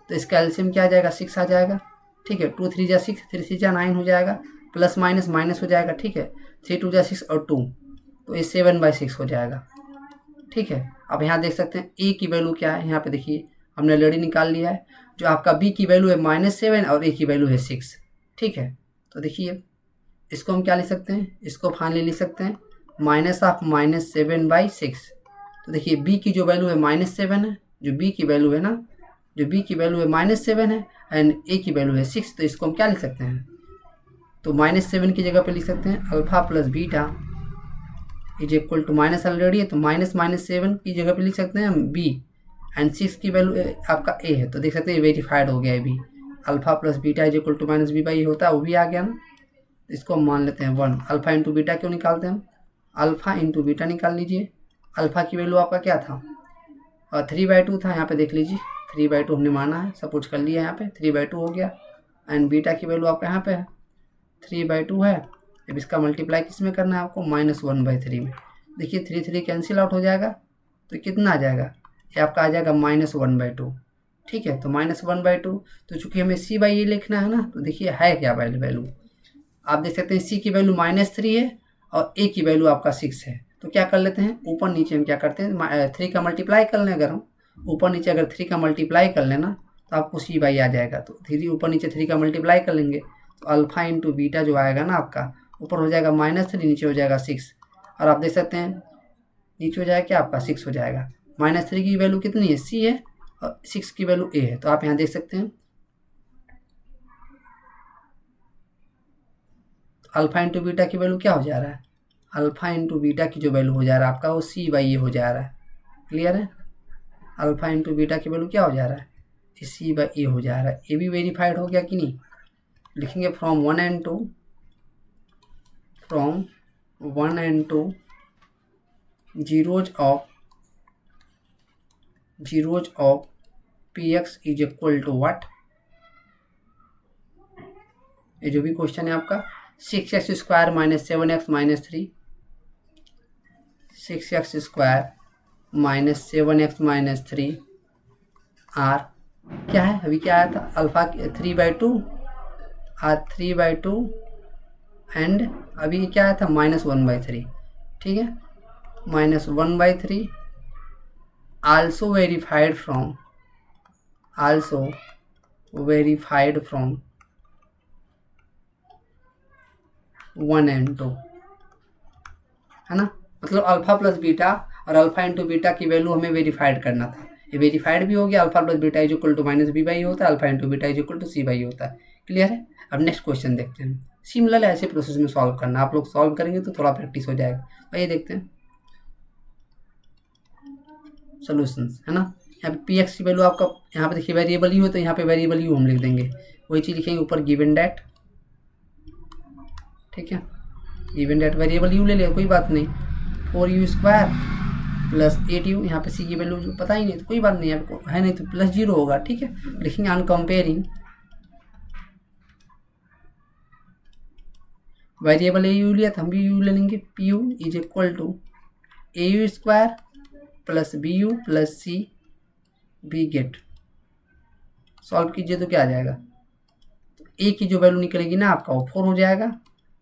तो इसका एलसीएम क्या आ जाएगा, 6 आ जाएगा। ठीक है, 2 3 जा 6, 3 6 जा 9 हो जाएगा, प्लस माइनस हो जाएगा। ठीक है, 3 2 जा 6 और 2, तो ये 7/6 हो जाएगा। ठीक है, अब यहाँ देख सकते हैं a की वैल्यू क्या है, यहाँ पे देखिए हमने ऑलरेडी निकाल लिया है। जो आपका b की वैल्यू है -7 और a की वैल्यू है 6। ठीक है, तो देखिए इसको हम क्या लिख सकते हैं, इसको फाइनली लिख सकते हैं -7/6। तो देखिए b की जो वैल्यू है -7 है, जो b की वैल्यू है ना, जो b की वैल्यू है -7 है एंड a की वैल्यू है 6। तो इसको हम क्या लिख सकते हैं, तो -7 की जगह पे लिख सकते हैं alpha plus beta is equal to minus already है, तो -7 की जगह पे लिख सकते हैं हम b एंड 6 की वैल्यू आपका a है। तो देख सकते हैं वेरीफाइड हो गया है b। Alpha plus beta is equal to -b/a होता है, वो भी आ गया ना। इसको हम मान लेते हैं 1। अल्फा इंटू बीटा क्यों निकालते हैं हम, अल्फा इंटू बीटा निकाल लीजिए। अल्फा की वैल्यू आपका क्या था, 3/2 था। यहाँ पे देख लीजिए 3/2 हमने माना है, सपोज कर लिया, यहाँ पे 3/2 हो गया एंड बीटा की वैल्यू आपका यहाँ पे है 3/2 है। अब इसका मल्टीप्लाई किस में करना है आपको, -1/3 में। देखिए 3 3 कैंसिल आउट हो जाएगा, तो कितना आ जाएगा, ये आपका आ जाएगा -1/2। ठीक है, तो -1/2, तो चूंकि हमें c/a लिखना है ना, तो देखिए है क्या वैल्यू, आप देख सकते हैं c की वैल्यू -3 है और a की वैल्यू आपका 6 है। तो क्या कर लेते हैं, ऊपर नीचे हम क्या करते हैं, 3 का मल्टीप्लाई कर लें। अगर हम ऊपर नीचे अगर 3 का मल्टीप्लाई कर लेना तो आपको c/a आ जाएगा। तो 3 ऊपर नीचे 3 का मल्टीप्लाई कर लेंगे, तो अल्फा इंटू बीटा जो आएगा ना आपका, ऊपर हो जाएगा -3, नीचे हो जाएगा 6। और आप देख सकते हैं नीचे हो जाएगा क्या आपका 6 हो जाएगा। -3 की वैल्यू कितनी है, c है, और 6 की वैल्यू a है। तो आप यहाँ देख सकते हैं अल्फा इंटू बीटा की वैल्यू क्या हो जा रहा है, अल्फा इंटू बीटा की जो वैल्यू हो जा रहा है आपका, वो c/a हो जा रहा है। क्लियर है, अल्फा इंटू बीटा की वैल्यू क्या हो जा रहा है, c/a हो जा रहा है। ये भी वेरीफाइड हो गया कि नहीं, लिखेंगे from 1 and 2 zeros of px is equal to what, ये जो भी क्वेश्चन है आपका 6x square -7x - 3, 6x square -7x - 3 are क्या है, अभी क्या आया था, अल्फा 3/2 3/2 एंड अभी क्या आया था -1/3। ठीक है, -1/3 also verified from 1 एंड 2, है ना। मतलब अल्फा प्लस बीटा और अल्फा इंटू बीटा की वैल्यू हमें वेरीफाइड करना था। ये वेरीफाइड भी हो गया, alpha plus beta is equal to minus b by होता है, alpha into beta is equal to c by होता है। क्लियर है। अब नेक्स्ट क्वेश्चन देखते हैं। सिमिलर ऐसे प्रोसेस में सॉल्व करना, आप लोग सॉल्व करेंगे तो थोड़ा प्रैक्टिस हो जाएगा। आइए देखते हैं सोल्यूशंस, है ना। यहाँ पे पी एक्स की वैल्यू आपका, यहाँ पे देखिए वेरिएबल यू है तो यहाँ पे वेरिएबल यू हम लिख देंगे, वही चीज़ लिखेंगे ऊपर गिवन डेट, ठीक है। गिवन डेट वेरिएबल यू ले लिया, कोई बात नहीं। 4u² प्लस 8u, यहाँ पे सी की वैल्यू जो पता ही नहीं तो कोई बात नहीं है नहीं तो प्लस 0 होगा, ठीक है। लिखेंगे on comparing variable a u लिया तो हम भी यू ले लेंगे, p you is equal to au² plus b u plus c B get. Solve कीजिए तो क्या आ जाएगा, तो ए की जो वैल्यू निकलेगी ना आपका वो 4 हो जाएगा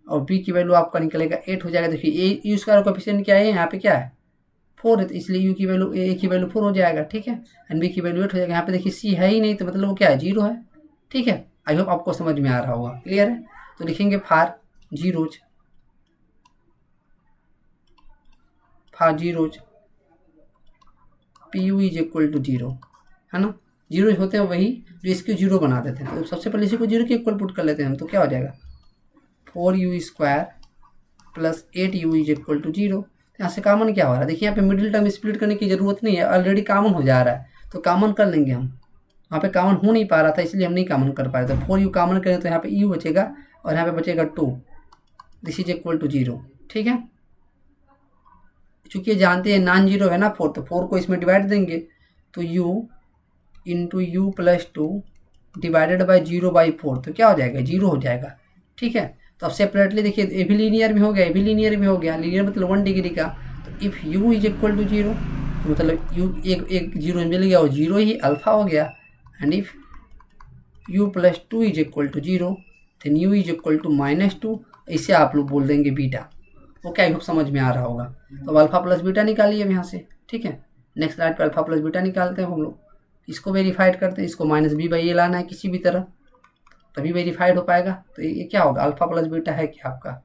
और बी की वैल्यू आपका निकलेगा 8 हो जाएगा। देखिए ए यू स्क्वायर कोएफिशिएंट क्या है, यहाँ पे क्या है 4 है, तो इसलिए यू की वैल्यू ए की वैल्यू 4 हो जाएगा, ठीक है। एंड बी की वैल्यू 8 हो जाएगा। यहाँ पे देखिए सी है ही नहीं तो मतलब वो क्या है 0 है, ठीक है। आई होप आपको समझ में आ रहा होगा, क्लियर है। तो लिखेंगे for zeros P you is equal to 0, है ना। 0 होते हैं वही जो इसको 0 बना देते हैं, तो सबसे पहले इसी को 0 के इक्वल पुट कर लेते हैं हम, तो क्या हो जाएगा 4u² plus 8u is equal to 0। यहाँ से कॉमन क्या हो रहा है, देखिए यहाँ पे मिडिल टर्म स्प्लिट करने की जरूरत नहीं है, ऑलरेडी कॉमन हो जा रहा है, तो कॉमन कर लेंगे हम। वहाँ पे कॉमन हो नहीं पा रहा था इसलिए हम नहीं कॉमन कर पाए, तो 4u कॉमन करें तो यहाँ पे u बचेगा और यहाँ पे बचेगा 2, दिस इज इक्वल टू 0, ठीक है। चूंकि जानते हैं नॉन जीरो है ना 4, तो 4 को इसमें डिवाइड देंगे तो u into you plus 2 divided by 0/4, तो क्या हो जाएगा 0 हो जाएगा, ठीक है। तो अब सेपरेटली देखिए ए भी लीनियर भी हो गया, ए भी लीनियर भी हो गया, लीनियर मतलब 1 डिग्री का। तो if u is equal to 0 तो मतलब u एक 0 मिल गया और 0 ही अल्फा हो गया। And if u plus 2 is equal to 0 then u is equal to -2, इसे आप लोग बोल देंगे बीटा। ओके, आई होप समझ में आ रहा होगा। तो अब अल्फा प्लस बीटा निकालिए अब यहाँ से, ठीक है। नेक्स्ट स्लाइड पर अल्फा प्लस बीटा निकालते हैं हम लोग, इसको वेरीफाइड करते हैं, इसको माइनस बी बाई ए लाना है किसी भी तरह, तभी वेरीफाइड हो पाएगा। तो ये क्या होगा, अल्फा प्लस बीटा है क्या आपका,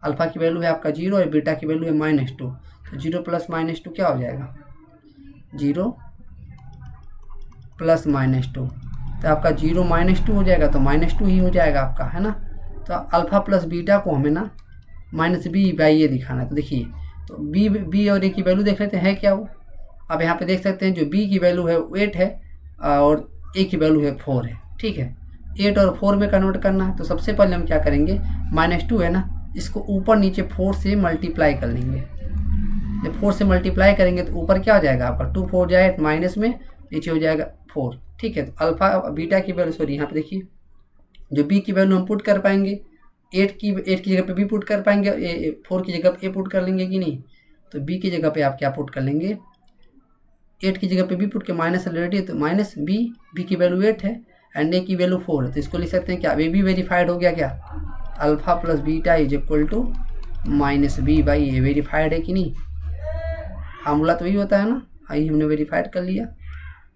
अल्फा की वैल्यू है आपका 0 और बीटा की वैल्यू है -2, तो 0 प्लस -2 क्या हो जाएगा 0 प्लस -2, तो आपका 0 -2 हो जाएगा, तो -2 ही हो जाएगा आपका, है ना। तो अल्फा प्लस बीटा को हमें ना माइनस बी बाई ए दिखाना है। तो देखिए तो बी और ए की वैल्यू देख लेते हैं क्या वो। अब यहाँ पे देख सकते हैं जो बी की वैल्यू है 8 है और ए की वैल्यू है 4 है, ठीक है। 8 और 4 में कन्वर्ट करना है, तो सबसे पहले हम क्या करेंगे, -2 है ना, इसको ऊपर नीचे 4 से मल्टीप्लाई कर लेंगे। जब 4 से मल्टीप्लाई करेंगे तो ऊपर क्या हो जाएगा आपका 2 4 जाए माइनस में, नीचे हो जाएगा 4, ठीक है। तो अल्फा बीटा की वैल्यू सॉरी यहाँ पे देखिए जो बी की वैल्यू हम पुट कर पाएंगे 8 की जगह पे बी पुट कर पाएंगे, 4 की जगह पे ए पुट कर लेंगे कि नहीं। तो बी की जगह पे आप क्या पुट कर लेंगे, 8 की जगह पे बी पुट के माइनस ऑलरेडी है तो माइनस बी की वैल्यू 8 है एंड ए की वैल्यू 4 है, तो इसको लिख सकते हैं क्या, ए भी वेरीफाइड हो गया क्या, alpha plus beta is equal to -b by a, verified है कि नहीं। फार्मूला तो वही होता है ना, आई हमने वेरीफाइड कर लिया,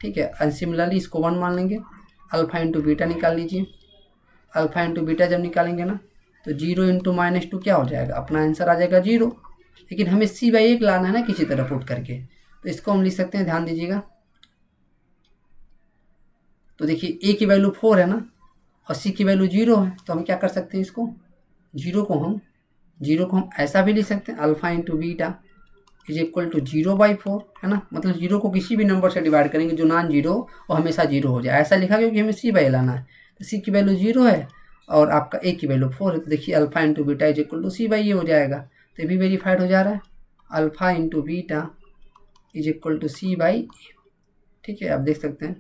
ठीक है। एंड सिमिलरली इसको 1 मान लेंगे, अल्फा इंटू बीटा निकाल लीजिए। अल्फा इंटू बीटा जब निकालेंगे ना तो 0 इंटू -2 क्या हो जाएगा, अपना आंसर आ जाएगा 0, लेकिन हमें c बाई 1 लाना है ना किसी तरह पुट करके, तो इसको हम लिख सकते हैं, ध्यान दीजिएगा। तो देखिए a की वैल्यू 4 है ना और c की वैल्यू 0 है, तो हम क्या कर सकते हैं, इसको 0 को हम ऐसा भी लिख सकते हैं, alpha into beta is equal to 0/4, है ना। मतलब 0 को किसी भी नंबर से डिवाइड करेंगे जो नॉन जीरो और हमेशा 0 हो जाए, ऐसा लिखा क्योंकि हमें c बाई लाना है। तो c की वैल्यू 0 है और आपका a की वैल्यू 4 है, तो देखिए alpha into beta is equal to c by A हो जाएगा, तो ये भी वेरीफाइड हो जा रहा है, alpha into beta is equal to c by A, ठीक है। आप देख सकते हैं,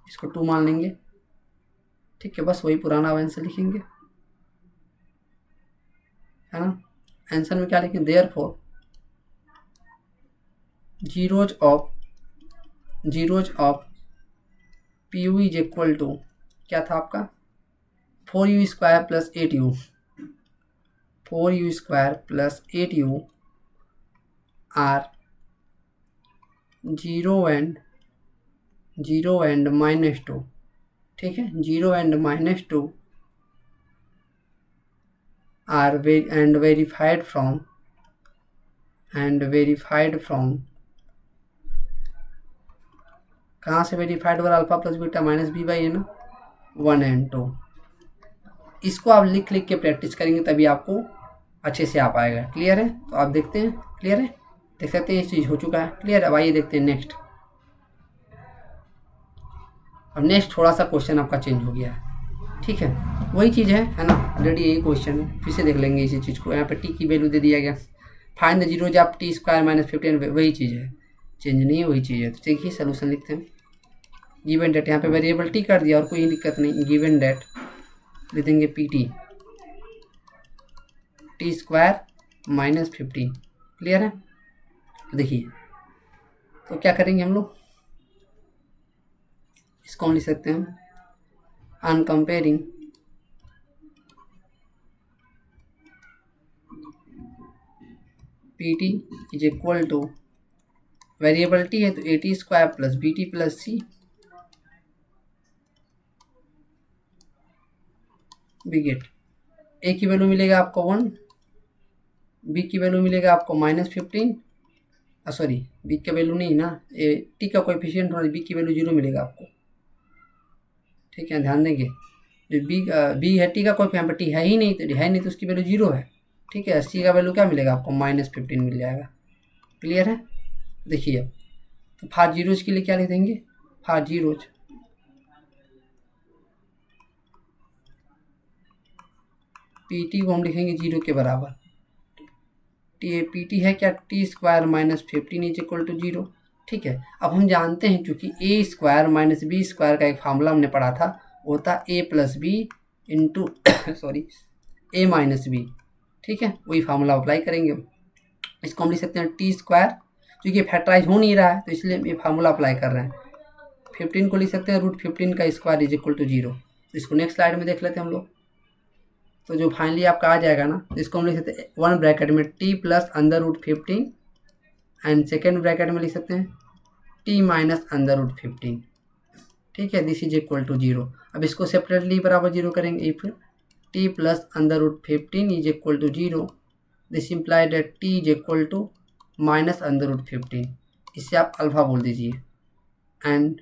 इसको 2 मान लेंगे, ठीक है। बस वही पुराना आंसर लिखेंगे, है ना। आंसर में क्या लिखेंगे, therefore zeros of p you is equal to क्या था आपका 4u² plus 8u, 4u² plus 8u are 0 and -2, ठीक है। 0 and -2 are and verified from कहाँ से वेरीफाइड होगा, alpha plus beta minus b by है ना 1 एंड 2। इसको आप लिख के प्रैक्टिस करेंगे तभी आपको अच्छे से आ पाएगा। क्लियर है? तो आप देखते हैं, क्लियर है, देख सकते हैं ये चीज़ हो चुका है। क्लियर? अब आइए देखते हैं नेक्स्ट। अब नेक्स्ट थोड़ा सा क्वेश्चन आपका चेंज हो गया है, ठीक है, वही चीज़ है ना, ऑलरेडी यही क्वेश्चन है, फिर से देख लेंगे इसी चीज़ को। यहाँ पे टी की वैल्यू दे दिया गया, find the zeros of T square minus 15, वही चीज़ है, चेंज नहीं है, वही चीज़ है। तो देखिए सोल्यूशन लिखते हैं। गिवन डेट, यहाँ पे वेरिएबल टी कर दिया और कोई दिक्कत नहीं। गिवन डेट दे देंगे P T square minus 15। Clear है? देखिए तो क्या करेंगे हम लोग, इसको हम लिख सकते हैं on comparing p t is equal to variable t है तो a t square plus b t plus c, B get a की वैल्यू मिलेगा आपको 1, बी की वैल्यू मिलेगा आपको -15, सॉरी बी का वैल्यू नहीं ना, ए टी का कोएफिशिएंट होना, बी की वैल्यू 0 मिलेगा आपको। ठीक है, ध्यान देंगे, जो बी है टी का कोई, यहाँ पर टी है ही नहीं तो उसकी वैल्यू 0 है। ठीक है, सी का वैल्यू क्या मिलेगा आपको -15 मिल जाएगा। क्लियर है? देखिए तो फार जीरोज के लिए क्या लिख देंगे, फार जीरोज पी टी को हम लिखेंगे 0 के बराबर। पी टी है क्या, t square minus 15 is equal to 0। ठीक है, अब हम जानते हैं चूंकि a square minus b square का एक फार्मूला हमने पढ़ा था, वो था a plus b into sorry a minus b. ठीक है, वही फार्मूला अप्लाई करेंगे। इसको हम लिख सकते हैं टी स्क्वायर, क्योंकि फैक्टराइज हो नहीं रहा है तो इसलिए ये फार्मूला अप्लाई कर रहे हैं। 15 को लिख सकते हैं √15 का स्क्वायर इज इक्वल टू 0। इसको नेक्स्ट स्लाइड में देख लेते हैं हम लोग। तो जो फाइनली आपका आ जाएगा ना, तो इसको हम लिख सकते हैं 1 ब्रैकेट में T plus √15 and second bracket में लिख सकते हैं टी माइनस √15। ठीक है, दिस इज इक्वल टू 0। अब इसको सेपरेटली बराबर 0 करेंगे। If t plus √15 is equal to 0, this imply that t is equal to minus √15। इससे आप अल्फा बोल दीजिए। And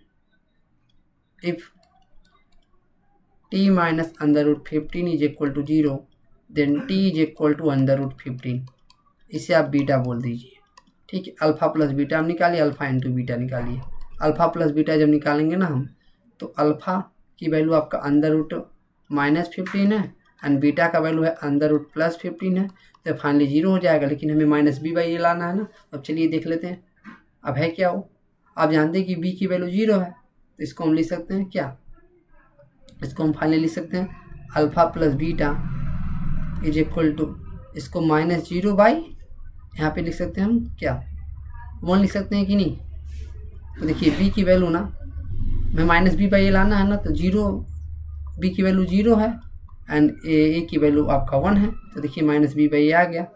if t minus √15 is equal to 0, then t is equal to √15। इसे आप बीटा बोल दीजिए। ठीक है, अल्फा प्लस बीटा हम निकालिए, अल्फा इंटू बीटा निकालिए। अल्फा प्लस बीटा जब निकालेंगे ना हम, तो अल्फा की वैल्यू आपका √-15 है एंड बीटा का वैल्यू है √+15 है, तो फाइनली 0 हो जाएगा। लेकिन हमें माइनस बी बाई ए लाना है ना, अब चलिए देख लेते हैं अब है क्या वो। आप जानते हैं कि b की वैल्यू 0 है, तो इसको हम लिख सकते हैं क्या, इसको हम फाइनली लिख सकते हैं alpha plus beta is equal to, इसको -0 बाई यहाँ पे लिख सकते हैं हम क्या 1 लिख सकते हैं कि नहीं। तो देखिए b की वैल्यू ना, हमें माइनस बी बाई ए लाना है ना, तो 0, b की वैल्यू 0 है एंड ए की वैल्यू आपका 1 है, तो देखिए माइनस बी बाई ए आ गया।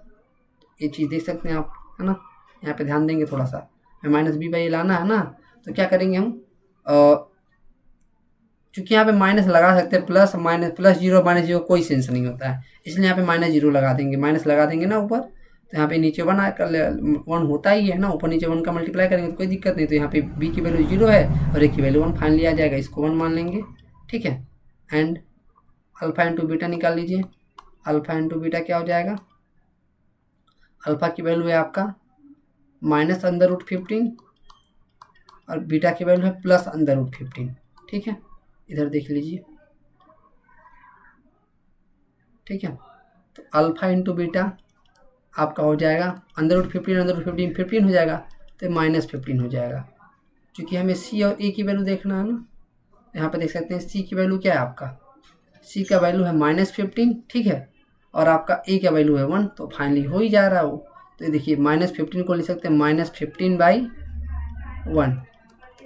ये चीज़ देख सकते हैं आप, है ना। यहाँ पे ध्यान देंगे थोड़ा सा, हमें माइनस बी बाई ए लाना है ना, तो क्या करेंगे हम, चूँकि यहाँ पे माइनस लगा सकते हैं, प्लस माइनस, प्लस 0 माइनस 0 कोई सेंस नहीं होता है, इसलिए यहाँ पे -0 लगा देंगे। माइनस लगा देंगे ना ऊपर, तो यहाँ पे नीचे 1 होता ही है ना, ऊपर नीचे 1 का मल्टीप्लाई करेंगे तो कोई दिक्कत नहीं। तो यहाँ पे b की वैल्यू 0 है और a की वैल्यू 1 फाइनली आ जाएगा, इसको 1 मान लेंगे। ठीक है, एंड अल्फा इंटू बीटा निकाल लीजिए। अल्फा इंटू बीटा क्या हो जाएगा, अल्फा की वैल्यू है आपका -√15 और बीटा की वैल्यू है +√15। ठीक है, इधर देख लीजिए। ठीक है, तो अल्फा इंटू बीटा आपका हो जाएगा √15 15 हो जाएगा, तो -15 हो जाएगा। क्योंकि हमें सी और ए की वैल्यू देखना है ना, यहाँ पे देख सकते हैं सी की वैल्यू क्या है आपका, सी का वैल्यू है -15। ठीक है, और आपका ए का वैल्यू है 1, तो फाइनली हो ही जा रहा है वो। तो देखिए -15 को लिख सकते हैं -15/1,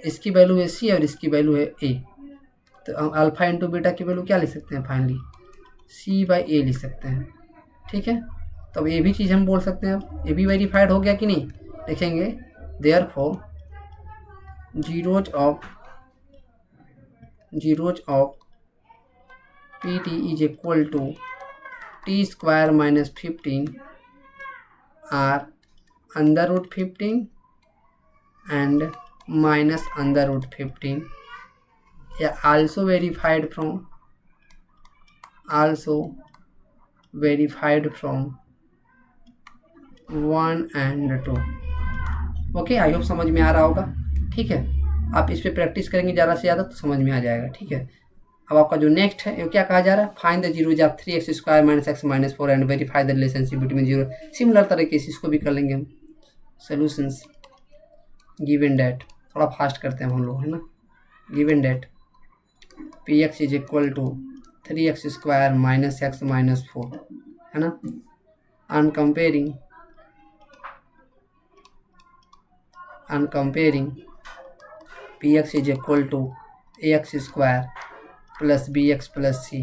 इसकी वैल्यू है सी और इसकी वैल्यू है ए। तो हम अल्फा इंटू बीटा की वैल्यू क्या लिख सकते हैं, फाइनली c/a लिख सकते हैं। ठीक है, तो अब ये भी चीज़ हम बोल सकते हैं, अब ये भी वेरीफाइड हो गया कि नहीं, देखेंगे। Therefore zeros of p t is equal to t square minus 15 are under root 15 and minus under root 15 also verified from 1 and 2। Okay, I hope समझ में आ रहा होगा। ठीक है, आप इस पे प्रैक्टिस करेंगे ज़्यादा से ज़्यादा तो समझ में आ जाएगा। ठीक है, अब आपका जो नेक्स्ट है वो क्या कहा जा रहा है, find the zeros of 3x square minus x minus 4 and verify the relationship between zero. Similar तरीके से इसको भी कर लेंगे हम। सोल्यूशंस गिवन डेट, थोड़ा फास्ट करते हैं हम लोग, है ना। Given that p x is equal to 3x square minus x minus 4, है ना। I'm comparing px is equal to ax square plus bx plus c,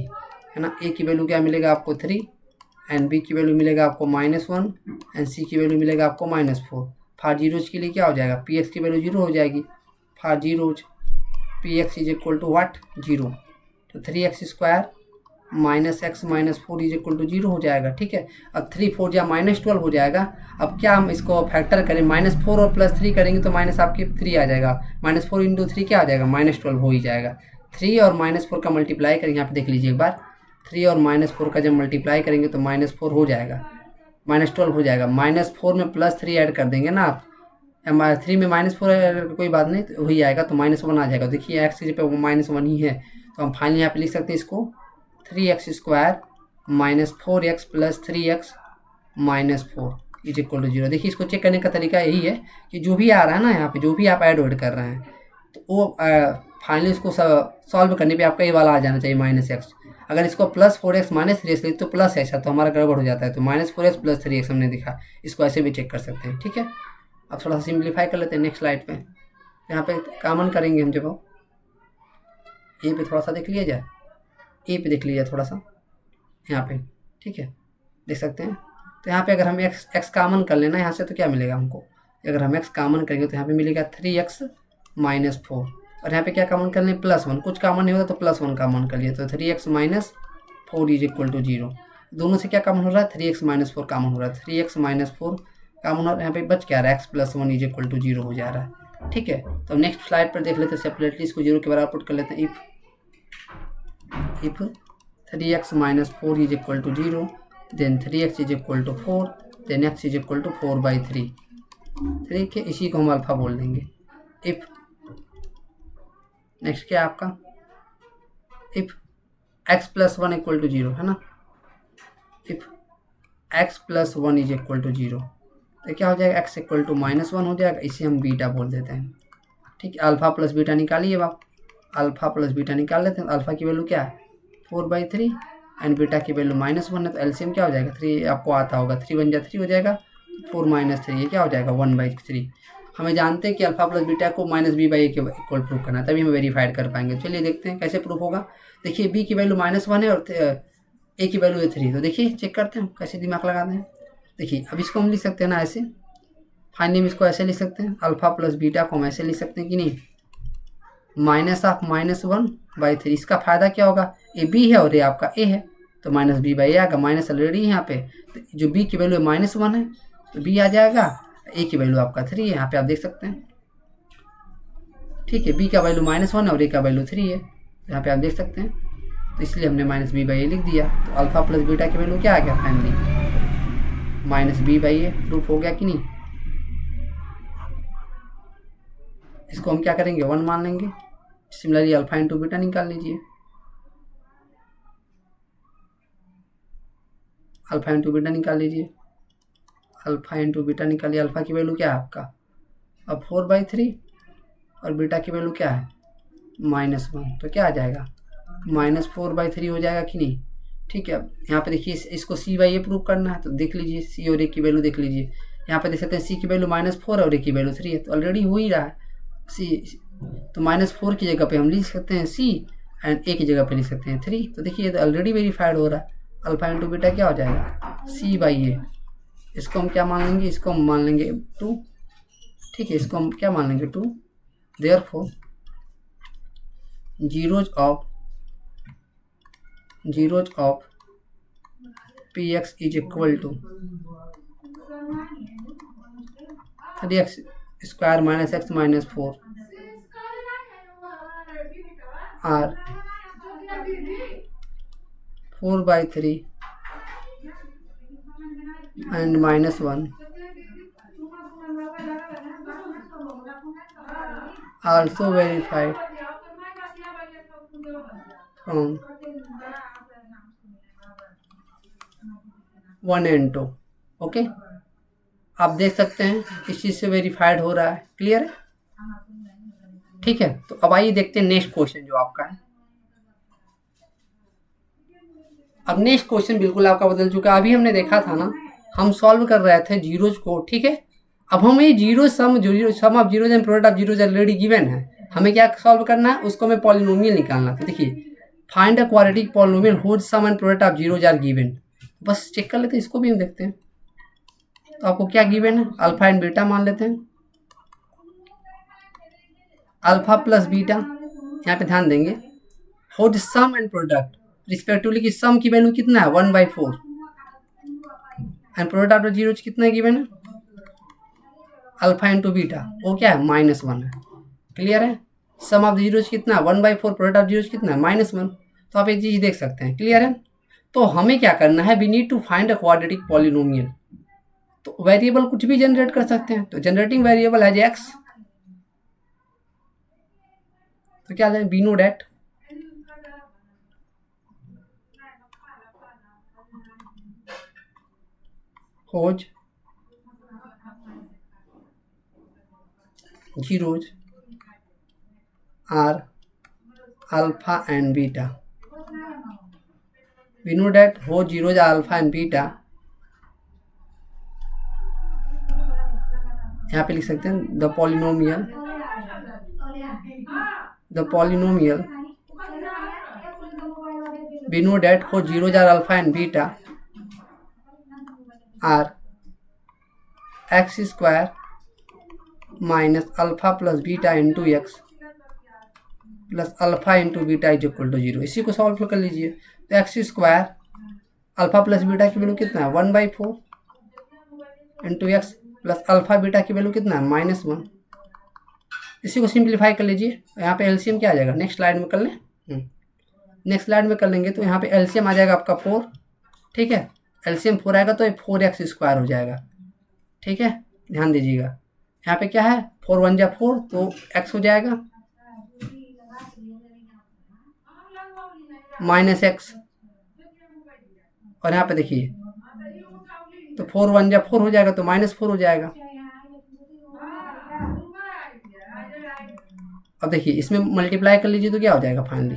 है ना। a की वैल्यू क्या मिलेगा आपको 3 एंड b की वैल्यू मिलेगा आपको -1 एंड c की वैल्यू मिलेगा आपको -4। फॉर जीरोज के लिए क्या हो जाएगा, px की वैल्यू 0 हो जाएगी। For zeros px is equal to what, 0। तो 3x square minus x minus 4 is equal to 0 हो जाएगा। ठीक है, अब 3 4 या -12 हो जाएगा। अब क्या हम इसको फैक्टर करें, -4 और +3 करेंगे तो माइनस आपके 3 आ जाएगा। -4 इंटू 3 क्या आ जाएगा, -12 हो ही जाएगा। 3 और -4 का मल्टीप्लाई करेंगे, यहाँ पे देख लीजिए एक बार। 3 और -4 का जब मल्टीप्लाई करेंगे तो -4 हो जाएगा, -12 हो जाएगा। -4 में +3 ऐड कर देंगे ना आप, 3 में -4 कोई बात नहीं तो वही आएगा, तो -1 आ जाएगा। देखिए एक्स की जगह पे -1 ही है, तो हम फाइनली यहाँ पे लिख सकते हैं इसको 3x square minus 4x plus 3x minus 4 is equal to 0। देखिए इसको चेक करने का तरीका यही है कि जो भी आ रहा है ना यहाँ पे, जो भी आप ऐड कर रहे हैं तो वो फाइनली इसको सॉल्व करने पे आपका ये वाला आ जाना चाहिए -x। अगर इसको +4x माइनस 3x लिख तो प्लस ऐसा तो हमारा गड़बड़ हो जाता है, तो -4x प्लस 3x हमने दिखा, इसको ऐसे भी चेक कर सकते हैं। ठीक है, अब थोड़ा सा सिंप्लीफाई कर लेते हैं नेक्स्ट स्लाइड पे। यहाँ पे कॉमन करेंगे हम, जब ए पे थोड़ा सा देख लिया जाए, ए पे देख लीजिए थोड़ा सा यहाँ पे। ठीक है, देख सकते हैं। तो यहाँ पे अगर हम x कॉमन कर लेना यहाँ से तो क्या मिलेगा हमको, अगर हम x कॉमन करेंगे तो यहाँ पे मिलेगा 3x माइनस 4, और यहाँ पे क्या कॉमन कर लें, +1। कुछ कॉमन नहीं होता तो +1 कॉमन कर लिए, तो 3x minus 4 is equal to 0। दोनों से क्या कॉमन हो रहा है, 3x माइनस 4 कॉमन हो रहा है। 3x माइनस 4 कॉमन हो रहा है, यहाँ पे बच क्या रहा है, x plus 1 is equal to 0 हो जा रहा है। ठीक है, तो नेक्स्ट स्लाइड पर देख लेते हैं, सेपरेटली इसको 0 के बराबर पुट कर लेते हैं। if 3x minus 4 is equal to 0, then 3x is equal to 4, then x is equal to 4/3। ठीक है, इसी को हम अल्फा बोल देंगे। if नेक्स्ट क्या है आपका, if x plus 1 equal to 0, है ना। if x plus 1 is equal to 0 तो क्या हो जाएगा, x equal to -1 हो जाएगा, इसे हम बीटा बोल देते हैं। ठीक है, अल्फा प्लस बीटा निकालिए आप, अल्फा प्लस बीटा निकाल लेते हैं। अल्फा की वैल्यू क्या है 4/3 एंड बीटा की वैल्यू -1 है, तो एलसीएम क्या हो जाएगा, 3 आपको आता होगा, 3 1 जा 3 हो जाएगा, 4 - 3 ये क्या हो जाएगा 1/3। हमें जानते हैं कि अल्फा प्लस बीटा को -b/a के इक्वल प्रूफ करना है, तभी हम वेरीफाइड कर पाएंगे। चलिए देखते हैं कैसे प्रूफ होगा। देखिए b की वैल्यू -1 है और a की वैल्यू है 3, तो देखिए चेक करते हैं कैसे दिमाग लगाते हैं। देखिए अब इसको हम लिख सकते हैं ना ऐसे, फाइनली हम इसको ऐसे लिख सकते हैं, अल्फा प्लस बीटा को हम ऐसे लिख सकते हैं कि नहीं, -1/3। इसका फायदा क्या होगा, ए बी है और ये आपका ए है, तो -b/a आएगा, माइनस ऑलरेडी यहाँ पे, तो जो b की वैल्यू -1 है तो b आ जाएगा, a की वैल्यू आपका 3 है, यहाँ पे आप देख सकते हैं। ठीक है, b का वैल्यू -1 है और a का वैल्यू 3 है, यहाँ पे आप देख सकते हैं, तो इसलिए हमने -b/a लिख दिया। तो अल्फा प्लस बीटा की वैल्यू क्या आ गया फाइनली, -b/a। प्रूफ हो गया कि नहीं। इसको हम क्या करेंगे 1 मान लेंगे। सिमिलरली अल्फा इंटू बीटा निकाल लीजिए, अल्फा इंटू बीटा निकाल लीजिए, अल्फा इंटू बीटा निकालिए। अल्फा की वैल्यू क्या है आपका अब 4/3 और बीटा की वैल्यू क्या है -1, तो क्या आ जाएगा -4/3 हो जाएगा कि नहीं। ठीक है, यहाँ पे देखिए इसको c/a प्रूव करना है, तो देख लीजिए c और a की वैल्यू देख लीजिए। यहाँ पे देख सकते हैं c की वैल्यू -4 है और a की वैल्यू 3 है, तो ऑलरेडी हो ही रहा है c, तो -4 की जगह पे हम लिख सकते हैं c एंड a की जगह पे लिख सकते हैं 3। तो देखिए तो ऑलरेडी वेरीफाइड हो रहा है, अल्फा इंटू बीटा क्या हो जाएगा c/a। इसको हम क्या मान लेंगे, इसको हम मान लेंगे 2। ठीक है, इसको हम क्या मान लेंगे 2। Therefore zeros of p x is equal to 3x square minus x minus 4 are 4/3 and -1 also verified from 1 and 2। Okay, आप देख सकते हैं इस चीज़ से वेरीफाइड हो रहा है। क्लियर है? ठीक है, तो अब आइए देखते हैं नेक्स्ट क्वेश्चन जो आपका है। अब नेक्स्ट क्वेश्चन बिल्कुल आपका बदल चुका है। अभी हमने देखा था ना, हम सॉल्व कर रहे थे जीरोज को। ठीक है, अब हम ये zero sum of zeros and product of zeros already given है, हमें क्या सॉल्व करना है, उसको हमें पॉलिनोमियल निकालना। तो देखिए, find a quadratic polynomial whose sum and product of zeros are given. बस चेक कर लेते हैं, इसको भी हम देखते हैं। तो आपको क्या गिवन है, अल्फा एंड बीटा मान लेते हैं। अल्फा प्लस बीटा, यहाँ पे ध्यान देंगे, whose sum and product respectively की सम की वैल्यू कितना है 1/4 एंड प्रोडक्ट ऑफ जीरोज कितना गिवन है, अल्फा इंटू बीटा, वो क्या है -1 है। क्लियर है? सम ऑफ जीरोज कितना है 1/4, प्रोडक्ट ऑफ जीरोज कितना है -1। तो आप एक चीज देख सकते हैं। क्लियर है? तो हमें क्या करना है, we need to find a quadratic polynomial. तो वेरिएबल कुछ भी जनरेट कर सकते हैं, तो जनरेटिंग वेरिएबल है एक्स। तो क्या we know that whose zeros are alpha and beta. we know that whose zeros are alpha and beta, यहाँ पे लिख सकते हैं the polynomial we know that whose zeros are alpha and beta are x square minus alpha plus beta into x plus alpha into beta is equal to 0। इसी को solve कर लीजिए। तो x square alpha plus beta की value कितना है 1/4 into x plus alpha beta की value कितना है -1। इसी को सिंप्लीफाई कर लीजिए। यहाँ पे एलसीएम क्या आ जाएगा, नेक्स्ट स्लाइड में कर लें, नेक्स्ट स्लाइड में कर लेंगे। तो यहाँ पे एलसीएम आ जाएगा आपका 4। ठीक है, एलसीएम 4 आएगा तो 4x स्क्वायर हो जाएगा। ठीक है, ध्यान दीजिएगा, यहाँ पे क्या है 4 1 जा 4, तो x हो जाएगा -x। और यहाँ पे देखिए, तो 4 1 जा 4 हो जाएगा, तो -4 हो जाएगा। अब देखिए, इसमें मल्टीप्लाई कर लीजिए तो क्या हो जाएगा finally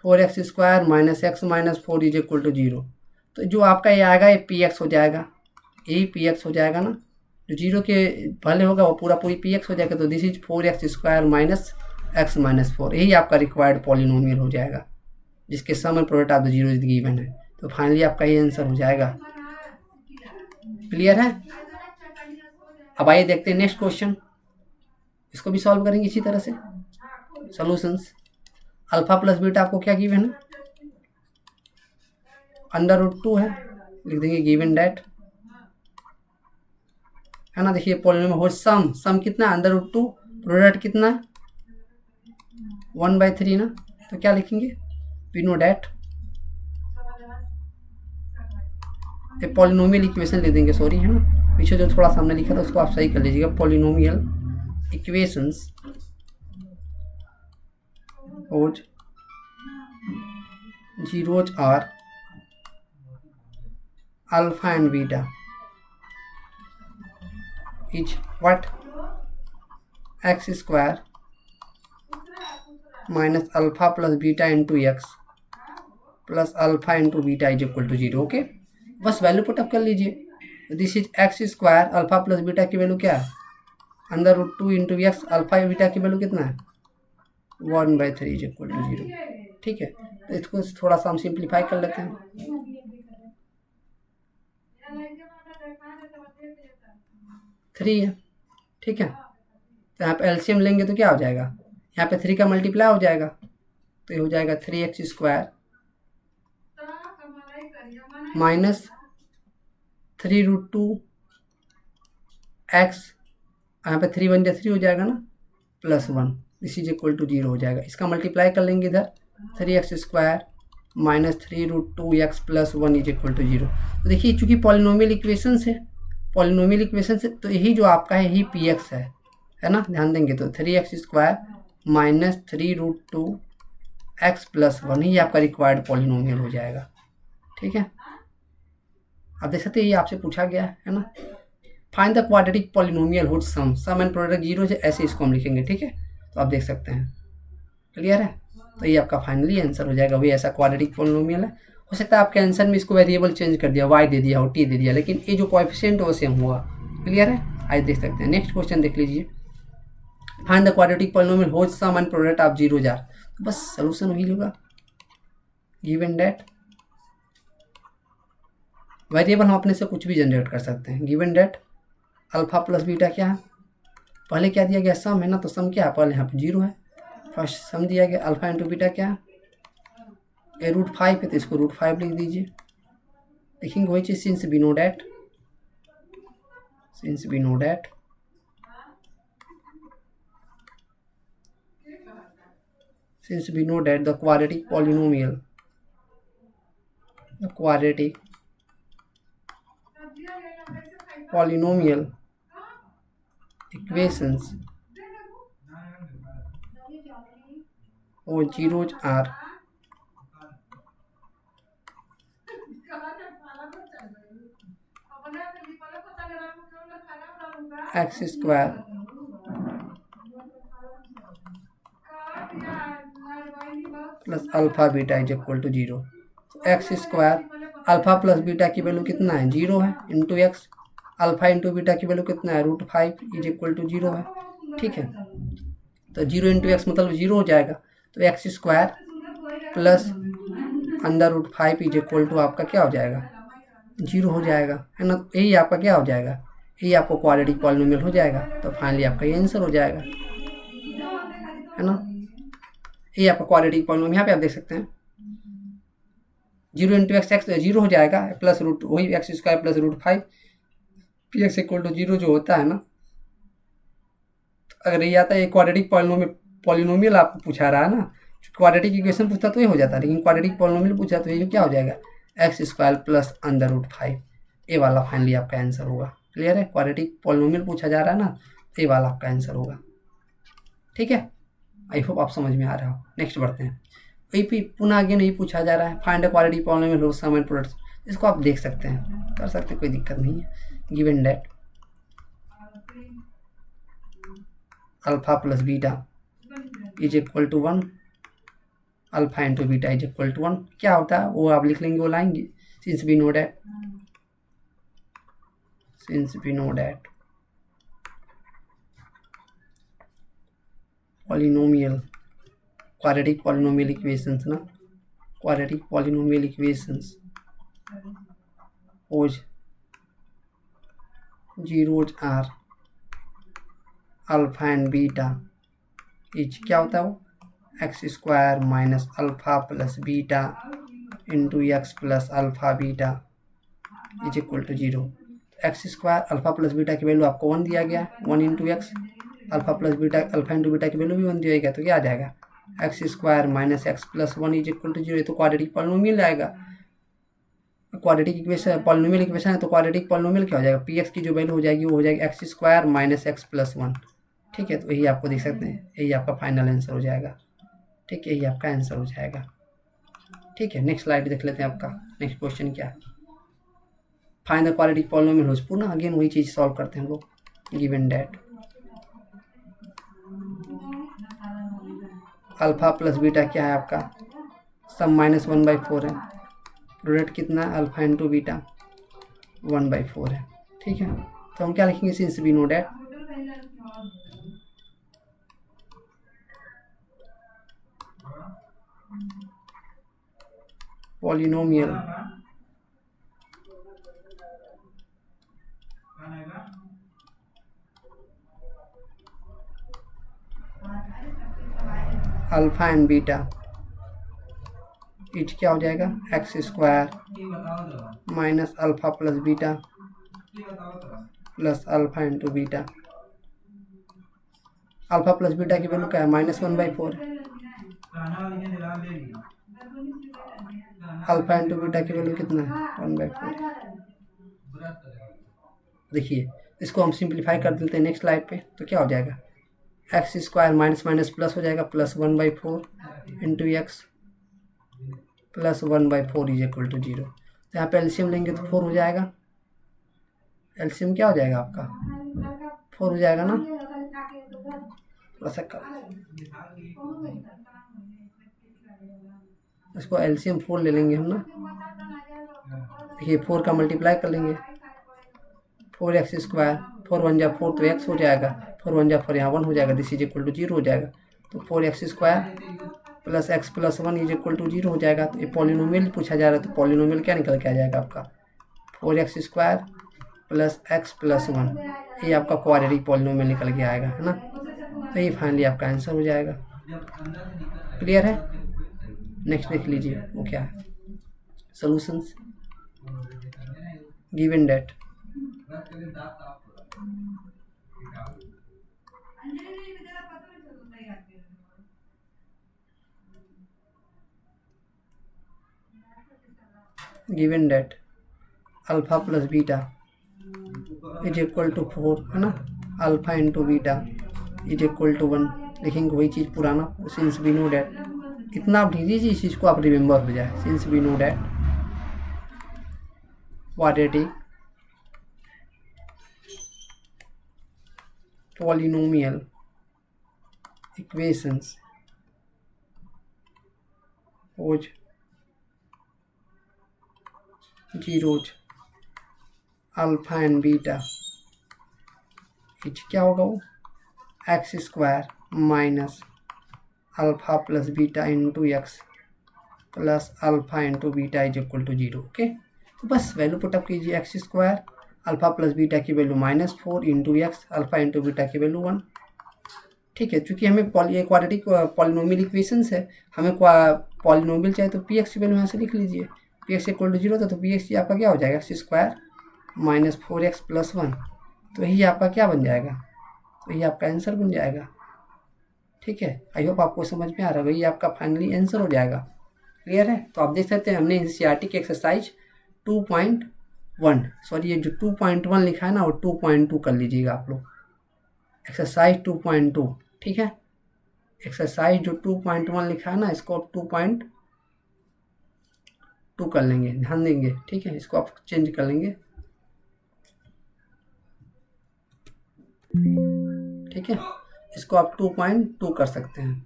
4x square minus x minus 4 is equal to 0। तो जो आपका ये आएगा ये px हो जाएगा, यही px हो जाएगा ना, जो 0 के पहले होगा वो पूरी px हो जाएगा। तो this is 4x square minus x minus 4, यही आपका रिक्वायर्ड पॉलिनोमियल हो जाएगा, जिसके sum and product of the zero is given है। तो फाइनली आपका ये आंसर हो जाएगा। क्लियर है? अब आइए देखते हैं नेक्स्ट क्वेश्चन, इसको भी सॉल्व करेंगे इसी तरह से। सॉल्यूशंस, अल्फा प्लस बीटा आपको क्या गिवन है, √2 है, लिख देंगे गिवन डेट, है ना। देखिए पॉलिनोमियल हो सम कितना है √2, प्रोडक्ट कितना है 1/3 ना। तो क्या लिखेंगे, वी नो डेट, ये पॉलिनोमियल इक्वेशन लिख देंगे, सॉरी, है ना, पीछे जो थोड़ा सामने लिखा था उसको आप सही कर लीजिएगा। Polynomial equations whose zeros are alpha and beta is what, x square minus alpha plus beta into x plus alpha into beta is equal to 0। Okay, बस वैल्यू पुटअप कर लीजिए। This is x square, alpha plus beta की value क्या है √2 into x, alpha beta की value कितना है 1/3 is equal to 0। ठीक है, तो इसको थोड़ा सा हम सिंप्लीफाई कर लेते हैं। 3 है। ठीक है, तो यहाँ पे एलसीएम लेंगे तो क्या हो जाएगा, यहाँ पे 3 का मल्टीप्लाई हो जाएगा, तो ये हो जाएगा 3x स्क्वायर माइनस 3√2 एक्स, यहाँ पे 3 1 3 हो जाएगा ना, +1, दिस इज इक्वल टू 0 हो जाएगा। इसका मल्टीप्लाई कर लेंगे इधर, 3x² minus 3√2 x + 1 is equal to 0। तो देखिए चूंकि पॉलिनोमियल इक्वेशन है, पॉलिनोमियल इक्वेशन से, तो यही जो आपका है यही px है ना, ध्यान देंगे तो 3x² माइनस 3√2 x + 1 ही आपका रिक्वायर्ड पॉलिनोमियल हो जाएगा। ठीक है, आप देख सकते हैं ये आपसे पूछा गया है ना। Find the quadratic polynomial whose sum and product 0 से, ऐसे इसको हम लिखेंगे। ठीक है, तो आप देख सकते हैं, क्लियर है। तो ये आपका फाइनली आंसर हो जाएगा, वही ऐसा क्वाड्रेटिक पॉलिनोमियल है। हो सकता है आपके आंसर में इसको वेरिएबल चेंज कर दिया, y दे दिया और t दे दिया, लेकिन ये जो कोएफिशिएंट है वो सेम होगा। क्लियर है, आज देख सकते हैं। नेक्स्ट क्वेश्चन देख लीजिए, find the quadratic polynomial whose sum and product of 0 जार। तो बस सोल्यूशन वही होगा, गिवन दैट वेरिएबल हम अपने से कुछ भी जनरेट कर सकते हैं। Given that alpha plus beta क्या है, पहले क्या दिया गया, सम है ना, तो सम क्या है, पहले यहाँ पे 0 है, फर्स्ट सम दिया गया। अल्फा इंटू बीटा क्या है, ए √5 है, तो इसको √5 लिख दीजिए। देखेंगे वही चीज, since we know that the quadratic polynomial equations or zeros are x² plus alpha beta is equal to 0। x² alpha plus beta की वैल्यू कितना है, 0 है, into x, alpha into beta की वैल्यू कितना है, √5 इज इक्वल टू 0 है। ठीक है, तो 0 इंटू एक्स मतलब 0 हो जाएगा, तो x² plus under √5 is equal to आपका क्या हो जाएगा, 0 हो जाएगा, है ना। यही आपका क्या हो जाएगा, यही आपको क्वाड्रेटिक पॉलिनोमियल हो जाएगा। तो फाइनली आपका ये आंसर हो जाएगा, है ना। ये आपका क्वाड्रेटिक पॉलिनोमियल, यहाँ पे आप देख सकते हैं 0 इंटू एक्स, एक्स 0 हो जाएगा, प्लस रूट वही x² plus √5 px equal to 0 जो होता है ना। तो अगर ये आता है, ये क्वाड्रेटिक पॉलिनोमियल आपको पूछा रहा है ना, क्वाड्रेटिक इक्वेशन पूछता तो ये हो जाता है, लेकिन क्वाड्रेटिक पॉलिनोमियल पूछा तो ये क्या हो जाएगा, x² प्लस अंडर √5, ये वाला फाइनली आपका आंसर होगा। क्लियर है, क्वाड्रेटिक पॉलिनोमियल पूछा जा रहा है ना, तो ये वाला आपका आंसर होगा। ठीक है, आई होप आप समझ में आ रहा हो। नेक्स्ट बढ़ते हैं, वही पुनः आगे नहीं पूछा जा रहा है, find the quadratic polynomial whose sum and product, इसको आप देख सकते हैं, कर सकते हैं, कोई दिक्कत नहीं है। Given that alpha plus beta is equal to 1, alpha into beta is equal to 1, क्या होता है वो आप लिख लेंगे, वो लाएंगे। Since we know that polynomial quadratic polynomial equations ना, quadratic polynomial equations whose zeros are alpha and beta is क्या होता है वो, x² minus alpha plus beta into x plus alpha beta is equal to 0। x² alpha plus beta की value आपको 1 दिया गया, 1 into x, alpha plus beta, alpha into beta की value भी 1 दिया गया, तो क्या आ जाएगा, x² minus x plus 1 is equal to 0। तो क्वाड्रेटिक पॉलिनोमियल आएगा, क्वाड्रेटिक इक्वेशन पॉलिनोमियल इक्वेशन है, तो क्वाड्रेटिक पॉलिनोमियल क्या हो जाएगा, px की जो वैल्यू हो जाएगी वो हो जाएगी x² माइनस एक्स प्लस 1। ठीक है, तो यही आपको देख सकते हैं, यही आपका फाइनल आंसर हो जाएगा। ठीक है, यही आपका आंसर हो जाएगा। ठीक है, नेक्स्ट स्लाइड देख लेते हैं आपका। नेक्स्ट क्वेश्चन क्या है, find the quadratic polynomial whose, पुनः अगेन वही चीज सॉल्व करते हैं हम लोग। Given that alpha plus beta क्या है आपका, सम -1/4 है, प्रोडक्ट कितना है, अल्फा इंटू बीटा 1/4 है। ठीक है, तो हम क्या लिखेंगे, since we know that polynomial alpha and beta etch क्या हो जाएगा x square minus alpha plus beta plus alpha into beta. Alpha plus beta की वैल्यू क्या है -1/4। अल्फा इंटू बीटा की वैल्यू कितना है 1/4। देखिए इसको हम सिंप्लीफाई कर देते हैं नेक्स्ट स्लाइड पे, तो क्या हो जाएगा x square minus minus plus हो जाएगा plus 1/4 into x plus 1/4 is equal to 0। तो यहाँ पे एलसीएम लेंगे तो 4 हो जाएगा। एलसीएम क्या हो जाएगा आपका 4 हो जाएगा ना। थोड़ा सा इसको एलसीएम 4 ले लेंगे हम ना। देखिए 4 का मल्टीप्लाई कर लेंगे 4x स्क्वायर 4 1 जा 4 तो x हो जाएगा 4 1 जा 4 यहाँ 1 हो जाएगा दिस इज इक्वल टू 0 हो जाएगा। तो 4x square plus x plus 1 is equal to 0 हो जाएगा। तो ये पॉलिनोमियल पूछा जा रहा है तो पॉलिनोमियल क्या निकल के आ जाएगा आपका 4x square plus x plus 1, ये आपका क्वाड्रेटिक पॉलिनोमियल निकल के आएगा है ना। तो ये फाइनली आपका आंसर हो जाएगा। क्लियर है। नेक्स्ट देख लीजिए वो क्या है solutions given that. Given that alpha plus beta is equal to 4 है ना। Alpha into beta is equal to 1 लिखेंगे वही चीज़ पुराना सिंस वी नो डेट। इतना आप दीजिए इस चीज़ को आप रिमेंबर हो जाए since we know that quadratic polynomial equations whose zeros alpha and beta etch क्या होगा वो X square minus alpha plus beta into x plus alpha into beta is equal to 0। Okay तो बस वैल्यू पुटअप कीजिए X square alpha plus beta की value -4 into x alpha into beta की value 1। ठीक है चूँकि हमें क्वाड्रेटिक पॉलिनोमियल इक्वेशंस है हमें पॉलिनोमियल चाहिए तो पी एक्स की वैल्यू यहाँ से लिख लीजिए पी एक्स इक्वल टू 0 था तो पी एक्स आपका क्या हो जाएगा x square minus 4x plus 1। तो यही आपका क्या बन जाएगा तो यही आपका आंसर बन जाएगा। ठीक है आई होप आपको समझ में आ रहा है वही आपका फाइनली आंसर हो जाएगा। क्लियर है। तो आप देख सकते हैं हमने एनसीईआरटी की एक्सरसाइज 2.1 सॉरी ये जो 2.1 लिखा है ना वो 2.2 कर लीजिएगा आप लोग एक्सरसाइज 2.2। ठीक है एक्सरसाइज जो 2.1 लिखा है ना इसको आप 2.2 कर लेंगे ध्यान देंगे। ठीक है इसको आप चेंज कर लेंगे। ठीक है इसको आप 2.2 कर सकते हैं।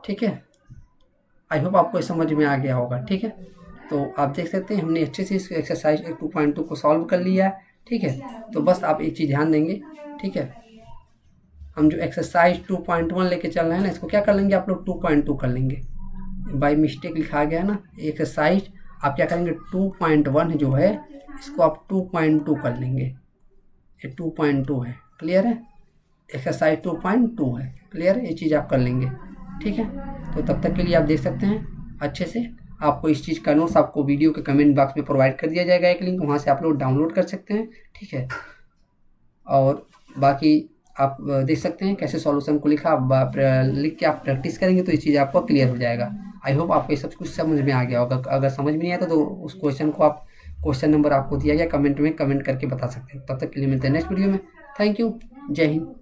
ठीक है आई होप आपको समझ में आ गया होगा। ठीक है तो आप देख सकते हैं हमने अच्छे से इस एक्सरसाइज 2.2 को सॉल्व कर लिया है। ठीक है तो बस आप एक चीज़ ध्यान देंगे। ठीक है हम जो एक्सरसाइज 2.1 लेके चल रहे हैं ना इसको क्या कर लेंगे आप लोग 2.2 कर लेंगे। बाय मिस्टेक लिखा गया है ना एक्सरसाइज आप क्या करेंगे 2.1 जो है इसको आप 2.2 कर लेंगे। ये 2.2 है। क्लियर है एक्सरसाइज 2.2 है। क्लियर है ये चीज़ आप कर लेंगे। ठीक है तो तब तक के लिए आप देख सकते हैं अच्छे से आपको इस चीज़ का नोट्स आपको वीडियो के कमेंट बॉक्स में प्रोवाइड कर दिया जाएगा एक लिंक वहाँ से आप लोग डाउनलोड कर सकते हैं। ठीक है और बाकी आप देख सकते हैं कैसे सॉल्यूशन को लिखा आप लिख के आप प्रैक्टिस करेंगे तो ये चीज़ आपको क्लियर हो जाएगा। आई होप आपको ये सब कुछ समझ में आ गया होगा। अगर समझ में नहीं आया तो उस क्वेश्चन को आप क्वेश्चन नंबर आपको दिया गया कमेंट में कमेंट करके बता सकते हैं। तब तक के लिए मिलते हैं नेक्स्ट वीडियो में। थैंक यू जय हिंद।